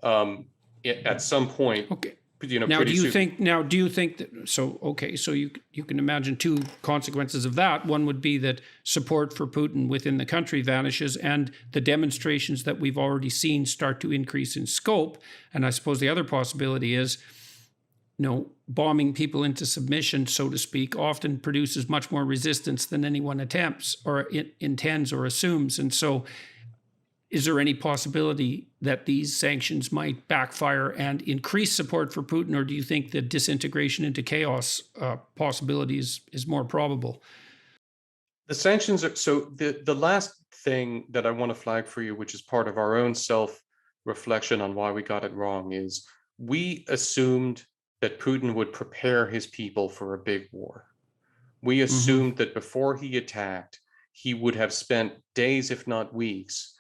at some point. Okay. Now, do you think that, so you can imagine two consequences of that. One would be that support for Putin within the country vanishes, and the demonstrations that we've already seen start to increase in scope. And I suppose the other possibility is, bombing people into submission, so to speak, often produces much more resistance than anyone attempts or intends or assumes. And so, is there any possibility that these sanctions might backfire and increase support for Putin, or do you think the disintegration into chaos possibility is more probable? The sanctions are, so the last thing that I want to flag for you, which is part of our own self-reflection on why we got it wrong, is we assumed that Putin would prepare his people for a big war. We assumed that before he attacked, he would have spent days, if not weeks,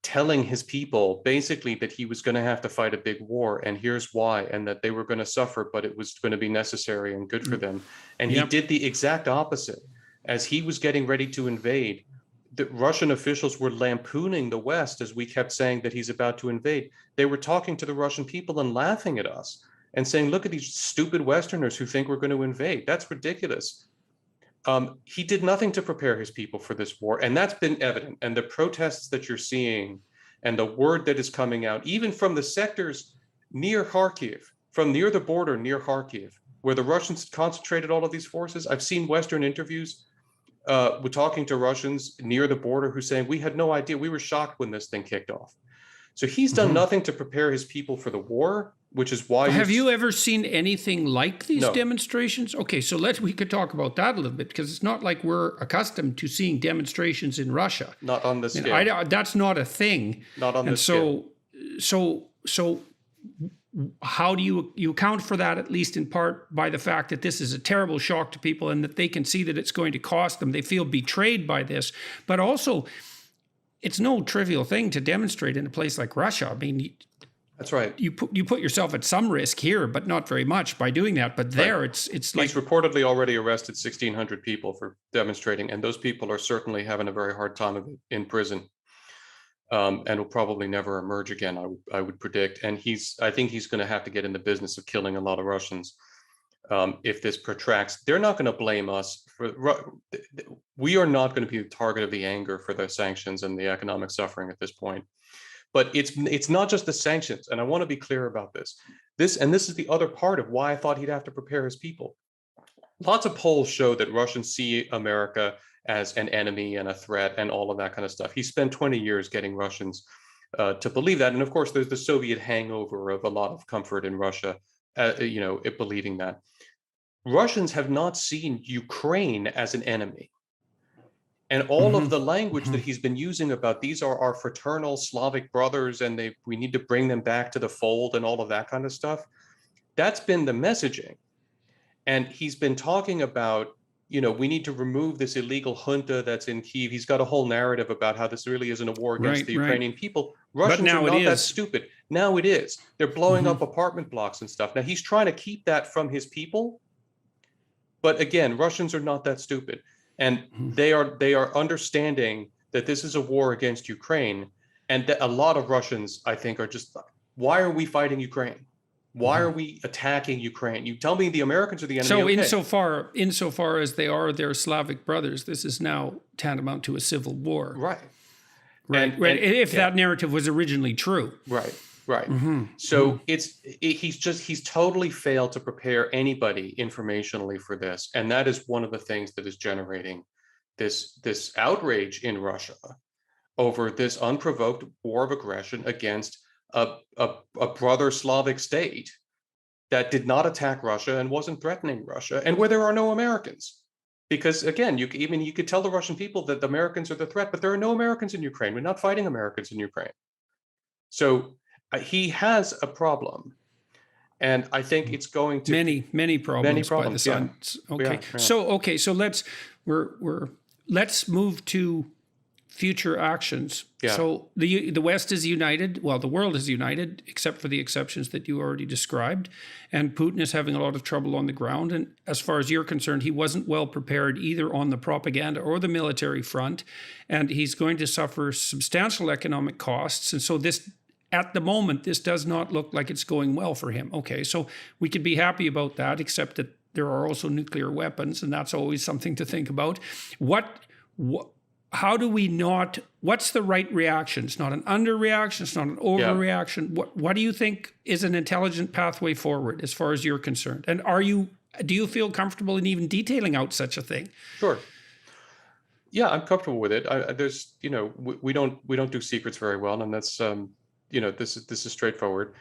telling his people basically that he was going to have to fight a big war, and here's why, and that they were going to suffer, but it was going to be necessary and good for them. And he did the exact opposite. As he was getting ready to invade, the Russian officials were lampooning the West as we kept saying that he's about to invade. They were talking to the Russian people and laughing at us and saying, look at these stupid Westerners who think we're going to invade. That's ridiculous. He did nothing to prepare his people for this war, and that's been evident. And the protests that you're seeing and the word that is coming out, even from the sectors near Kharkiv, from near the border near Kharkiv, where the Russians concentrated all of these forces. I've seen Western interviews with talking to Russians near the border who saying, we had no idea, we were shocked when this thing kicked off. So he's done nothing to prepare his people for the war, which is why. Have you ever seen anything like these demonstrations? Okay, so we could talk about that a little bit, because it's not like we're accustomed to seeing demonstrations in Russia. Not on this scale. That's not a thing. Not on this scale. So how do you account for that, at least in part by the fact that this is a terrible shock to people and that they can see that it's going to cost them? They feel betrayed by this, but also, it's no trivial thing to demonstrate in a place like Russia. I mean, that's right. You put yourself at some risk here, but not very much by doing that. But there, it's like he's reportedly already arrested 1,600 people for demonstrating, and those people are certainly having a very hard time of it in prison, and will probably never emerge again. I would predict, and I think he's going to have to get in the business of killing a lot of Russians. If this protracts, they're not going to blame us we are not going to be the target of the anger for the sanctions and the economic suffering at this point. But it's not just the sanctions, and I want to be clear about this. This is the other part of why I thought he'd have to prepare his people. Lots of polls show that Russians see America as an enemy and a threat and all of that kind of stuff. He spent 20 years getting Russians to believe that, and of course, there's the Soviet hangover of a lot of comfort in Russia, believing that. Russians have not seen Ukraine as an enemy. And all of the language that he's been using about these are our fraternal Slavic brothers and we need to bring them back to the fold and all of that kind of stuff, that's been the messaging. And he's been talking about, we need to remove this illegal junta that's in Kyiv. He's got a whole narrative about how this really isn't a war against the Ukrainian people. Russians are not that stupid. Now it is. They're blowing up apartment blocks and stuff. Now he's trying to keep that from his people. But again, Russians are not that stupid, and they are understanding that this is a war against Ukraine, and that a lot of Russians, I think, are just, why are we fighting Ukraine? Why are we attacking Ukraine? You tell me the Americans are the enemy. So insofar as they are their Slavic brothers, this is now tantamount to a civil war. Right. And if that narrative was originally true. Right. So he's totally failed to prepare anybody informationally for this, and that is one of the things that is generating this outrage in Russia over this unprovoked war of aggression against a brother Slavic state that did not attack Russia and wasn't threatening Russia, and where there are no Americans. Because again, you could tell the Russian people that the Americans are the threat, but there are no Americans in Ukraine. We're not fighting Americans in Ukraine. So he has a problem, and I think it's going to many problems. By the signs. Okay, so let's move to future actions. Yeah. So the West is united. Well, the world is united, except for the exceptions that you already described. And Putin is having a lot of trouble on the ground. And as far as you're concerned, he wasn't well prepared either on the propaganda or the military front. And he's going to suffer substantial economic costs. And so this, at the moment, this does not look like it's going well for him. Okay, so we could be happy about that, except that there are also nuclear weapons, and that's always something to think about. How do we not, what's the right reaction? It's not an underreaction, it's not an overreaction. What do you think is an intelligent pathway forward as far as you're concerned? And do you feel comfortable in even detailing out such a thing? Sure. Yeah, I'm comfortable with it. There's, we don't do secrets very well, and that's, this is straightforward.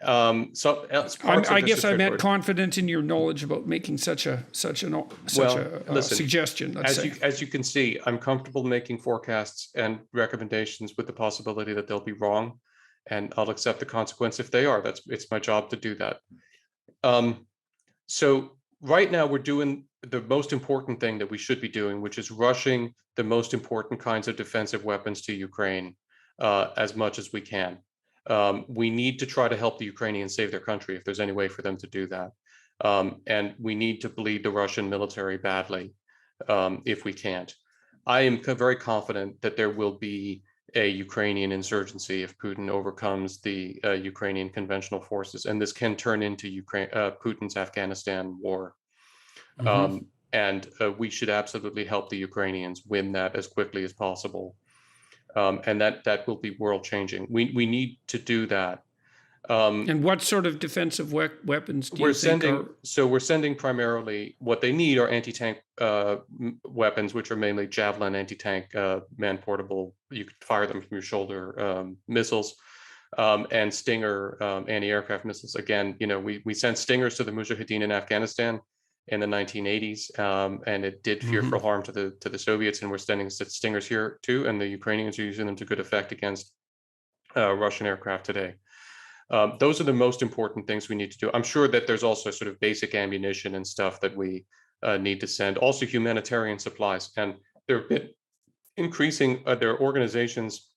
I guess I meant confident in your knowledge about making such a suggestion. As you can see, I'm comfortable making forecasts and recommendations with the possibility that they'll be wrong, and I'll accept the consequence if they are. It's my job to do that. So right now we're doing the most important thing that we should be doing, which is rushing the most important kinds of defensive weapons to Ukraine as much as we can. We need to try to help the Ukrainians save their country if there's any way for them to do that. And we need to bleed the Russian military badly if we can't. I am very confident that there will be a Ukrainian insurgency if Putin overcomes the Ukrainian conventional forces, and this can turn into Putin's Afghanistan war. And we should absolutely help the Ukrainians win that as quickly as possible. And that will be world changing. We need to do that. And what sort of defensive weapons do you think are? So we're sending primarily, what they need are anti-tank weapons, which are mainly Javelin anti-tank man-portable. You could fire them from your shoulder missiles, and Stinger anti-aircraft missiles. Again, we sent Stingers to the Mujahideen in Afghanistan in the 1980s, and it did fearful harm to the Soviets, and we're sending Stingers here too, and the Ukrainians are using them to good effect against Russian aircraft today. Those are the most important things we need to do. I'm sure that there's also sort of basic ammunition and stuff that we need to send, also humanitarian supplies, and they're increasing their organizations.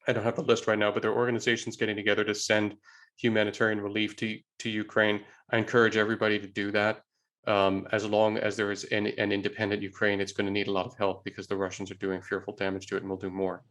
I don't have the list right now, but there are organizations getting together to send humanitarian relief to Ukraine. I encourage everybody to do that. As long as there is an independent Ukraine, it's going to need a lot of help because the Russians are doing fearful damage to it and will do more.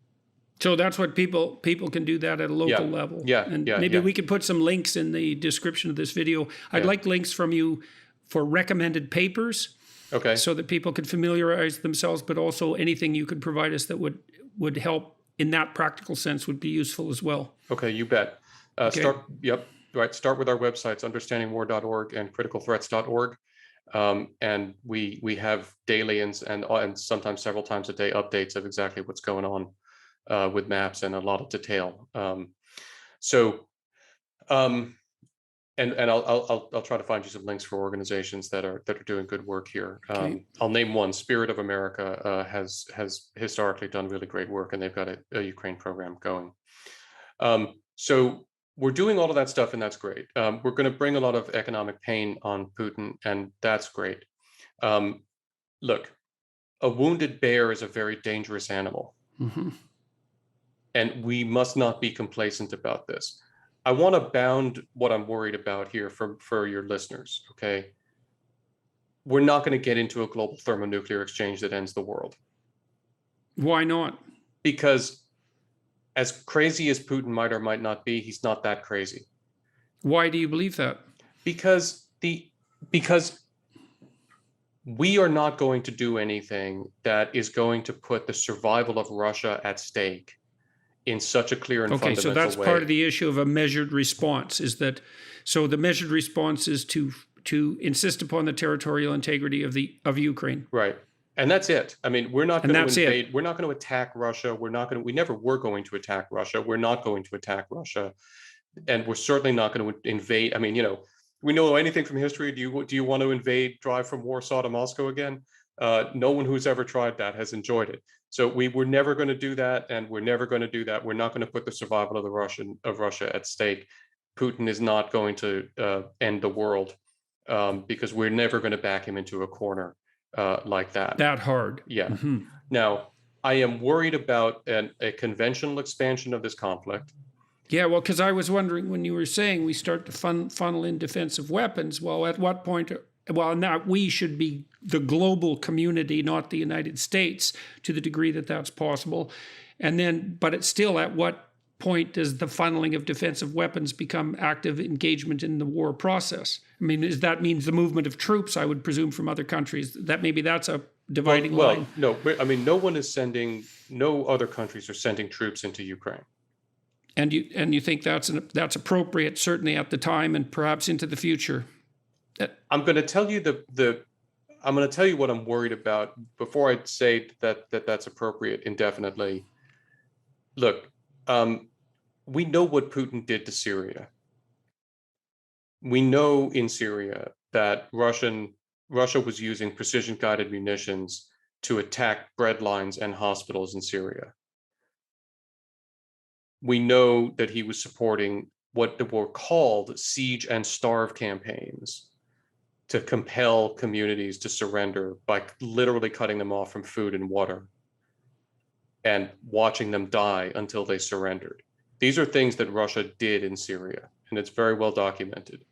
So that's what people can do that at a local level. Maybe we could put some links in the description of this video. I'd like links from you for recommended papers. Okay. So that people could familiarize themselves, but also anything you could provide us that would help in that practical sense would be useful as well. Okay, you bet. Start with our websites, understandingwar.org and criticalthreats.org. And we have daily and sometimes several times a day updates of exactly what's going on with maps and a lot of detail. And I'll try to find you some links for organizations that are doing good work here. Okay. I'll name one. Spirit of America has historically done really great work, and they've got a Ukraine program going. So we're doing all of that stuff, and that's great. We're going to bring a lot of economic pain on Putin, and that's great. Look, a wounded bear is a very dangerous animal. And we must not be complacent about this. I want to bound what I'm worried about here for your listeners, okay? We're not going to get into a global thermonuclear exchange that ends the world. Why not? Because as crazy as Putin might or might not be, he's not that crazy. Why do you believe that? Because we are not going to do anything that is going to put the survival of Russia at stake in such a clear and fundamental way. Okay, so that's part of the issue of a measured response, is that, so the measured response is to insist upon the territorial integrity of Ukraine. Right. And that's it. I mean, we're not going to invade. It. We're not going to attack Russia. We never were going to attack Russia. We're not going to attack Russia. And we're certainly not going to invade. I mean, we know anything from history. Do you want to drive from Warsaw to Moscow again? No one who's ever tried that has enjoyed it. So we were never going to do that, and we're never going to do that. We're not going to put the survival of Russia at stake. Putin is not going to end the world because we're never going to back him into a corner like that. That hard. Yeah. Now, I am worried about a conventional expansion of this conflict. Yeah, well, because I was wondering when you were saying we start to funnel in defensive weapons, well, at what point, well, now we should be the global community, not the United States, to the degree that that's possible. And then, but it's still, at what point does the funneling of defensive weapons become active engagement in the war process? I mean, that means the movement of troops, I would presume, from other countries, that maybe that's a dividing line. No, I mean, no other countries are sending troops into Ukraine. And you think that's appropriate, certainly at the time and perhaps into the future? I'm going to tell you I'm going to tell you what I'm worried about before I say that's appropriate indefinitely. Look, we know what Putin did to Syria. We know in Syria that Russia was using precision-guided munitions to attack bread lines and hospitals in Syria. We know that he was supporting what were called siege and starve campaigns to compel communities to surrender by literally cutting them off from food and water and watching them die until they surrendered. These are things that Russia did in Syria, and it's very well documented.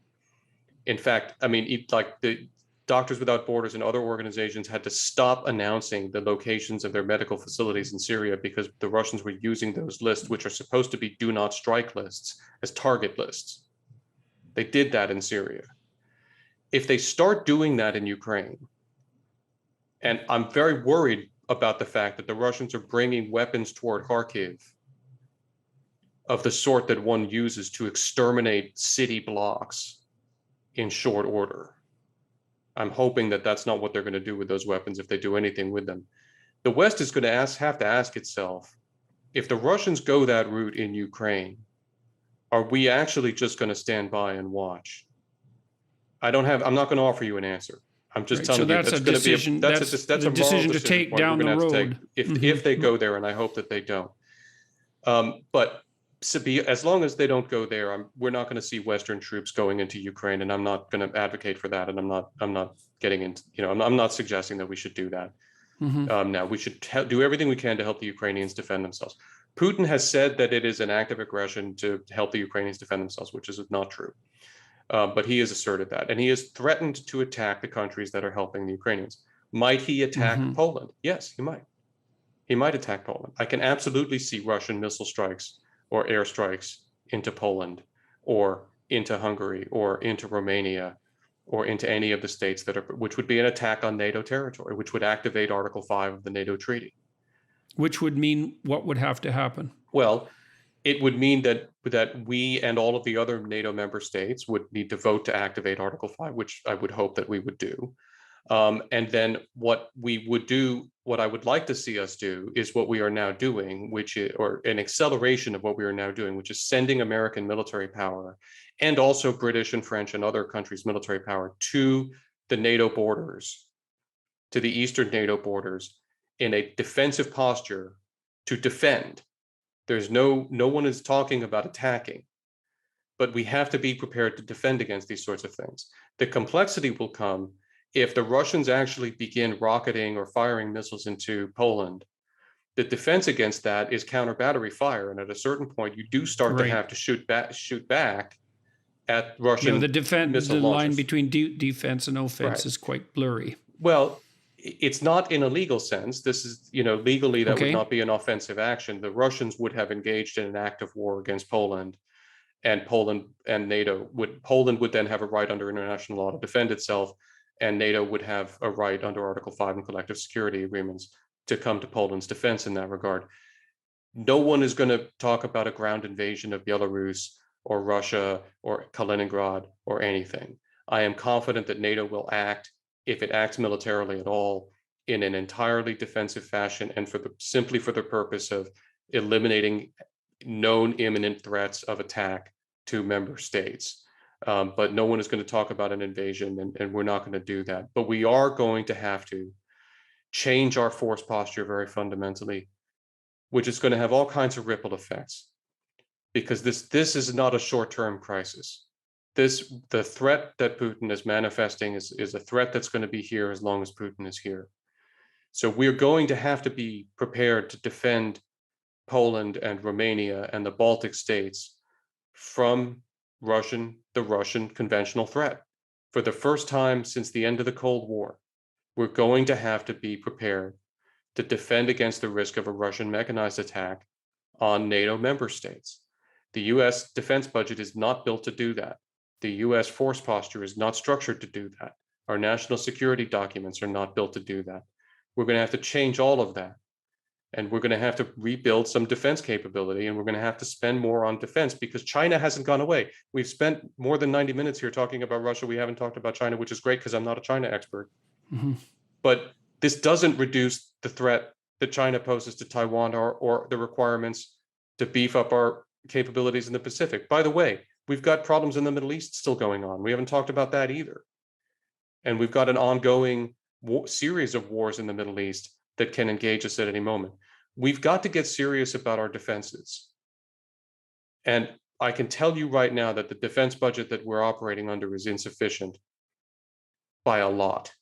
In fact, I mean, like the Doctors Without Borders and other organizations had to stop announcing the locations of their medical facilities in Syria because the Russians were using those lists, which are supposed to be do not strike lists, as target lists. They did that in Syria. If they start doing that in Ukraine, and I'm very worried about the fact that the Russians are bringing weapons toward Kharkiv of the sort that one uses to exterminate city blocks in short order. I'm hoping that that's not what they're going to do with those weapons if they do anything with them. The West is going to have to ask itself, if the Russians go that route in Ukraine, are we actually just going to stand by and watch? I'm not going to offer you an answer. I'm just telling you that's a decision. That's a decision to take down the road. If they go there, and I hope that they don't. But as long as they don't go there, we're not going to see Western troops going into Ukraine, and I'm not going to advocate for that. And I'm not getting into, I'm not suggesting that we should do that. Now we should do everything we can to help the Ukrainians defend themselves. Putin has said that it is an act of aggression to help the Ukrainians defend themselves, which is not true. But he has asserted that, and he has threatened to attack the countries that are helping the Ukrainians. Might he attack Poland? Yes, he might. He might attack Poland. I can absolutely see Russian missile strikes or airstrikes into Poland or into Hungary or into Romania or into any of the states which would be an attack on NATO territory, which would activate Article 5 of the NATO treaty. Which would mean what would have to happen? Well, it would mean that we and all of the other NATO member states would need to vote to activate Article 5, which I would hope that we would do. And then what I would like to see us do is what we are now doing, or an acceleration of what we are now doing, which is sending American military power and also British and French and other countries' military power to the NATO borders, to the eastern NATO borders, in a defensive posture to defend. There's no one is talking about attacking, but we have to be prepared to defend against these sorts of things. The complexity will come if the Russians actually begin rocketing or firing missiles into Poland. The defense against that is counter battery fire, and at a certain point, you do start to have to shoot back at Russian the line between defense and offense is quite blurry. Well, it's not in a legal sense. This is, legally that would not be an offensive action. The Russians would have engaged in an active war against Poland, and Poland and NATO Poland would then have a right under international law to defend itself, and NATO would have a right under Article 5 and collective security agreements to come to Poland's defense in that regard. No one is going to talk about a ground invasion of Belarus or Russia or Kaliningrad or anything. I am confident that NATO will act, if it acts militarily at all, in an entirely defensive fashion, and simply for the purpose of eliminating known imminent threats of attack to member states. But no one is going to talk about an invasion, and we're not going to do that. But we are going to have to change our force posture very fundamentally, which is going to have all kinds of ripple effects, because this is not a short-term crisis. The threat that Putin is manifesting is a threat that's going to be here as long as Putin is here. So we're going to have to be prepared to defend Poland and Romania and the Baltic states from the Russian conventional threat. For the first time since the end of the Cold War, we're going to have to be prepared to defend against the risk of a Russian mechanized attack on NATO member states. The US defense budget is not built to do that. The US force posture is not structured to do that. Our national security documents are not built to do that. We're going to have to change all of that. And we're going to have to rebuild some defense capability, and we're going to have to spend more on defense because China hasn't gone away. We've spent more than 90 minutes here talking about Russia. We haven't talked about China, which is great because I'm not a China expert. Mm-hmm. But this doesn't reduce the threat that China poses to Taiwan or the requirements to beef up our capabilities in the Pacific. By the way, we've got problems in the Middle East still going on. We haven't talked about that either. And we've got an ongoing series of wars in the Middle East that can engage us at any moment. We've got to get serious about our defenses. And I can tell you right now that the defense budget that we're operating under is insufficient by a lot.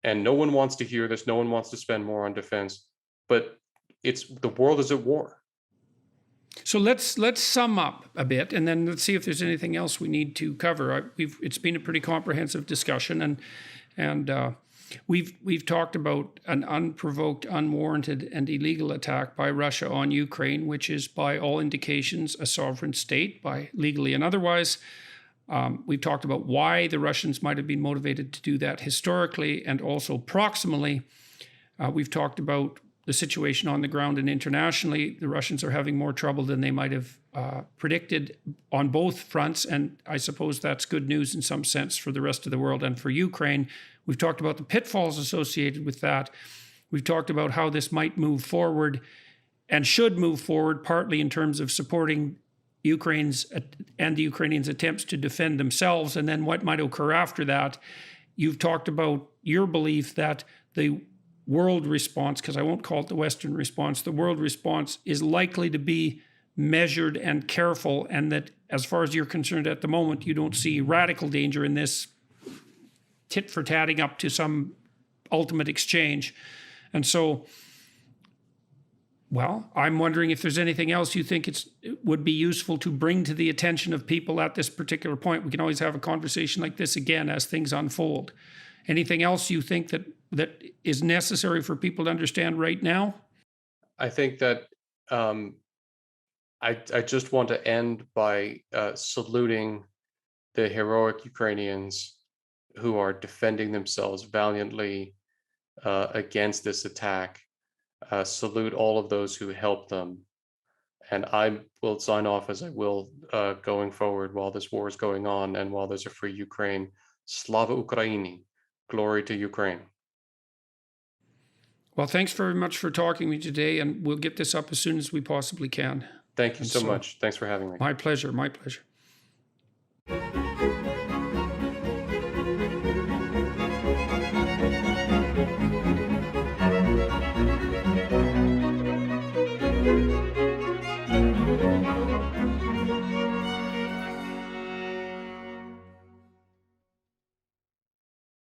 And no one wants to hear this. No one wants to spend more on defense, but the world is at war. So let's sum up a bit, and then let's see if there's anything else we need to cover. It's been a pretty comprehensive discussion, and we've talked about an unprovoked, unwarranted, and illegal attack by Russia on Ukraine, which is by all indications a sovereign state, by legally and otherwise. We've talked about why the Russians might have been motivated to do that historically and also proximally. We've talked about the situation on the ground and internationally. The Russians are having more trouble than they might have predicted on both fronts, and I suppose that's good news in some sense for the rest of the world and for Ukraine. We've talked about the pitfalls associated with that. We've talked about how this might move forward and should move forward, partly in terms of supporting Ukraine's and the Ukrainians' attempts to defend themselves, and then what might occur after that. You've talked about your belief that the world response, because I won't call it the Western response, the world response is likely to be measured and careful, and that as far as you're concerned at the moment, you don't see radical danger in this tit for tatting up to some ultimate exchange. And so, well, I'm wondering if there's anything else you think it would be useful to bring to the attention of people at this particular point. We can always have a conversation like this again as things unfold. Anything else you think that is necessary for people to understand right now? I think that I just want to end by saluting the heroic Ukrainians who are defending themselves valiantly against this attack. Salute all of those who helped them. And I will sign off as I will going forward while this war is going on and while there's a free Ukraine. Slava Ukraini. Glory to Ukraine. Well, thanks very much for talking to me today, and we'll get this up as soon as we possibly can. Thank you so much. Thanks for having me. My pleasure. My pleasure.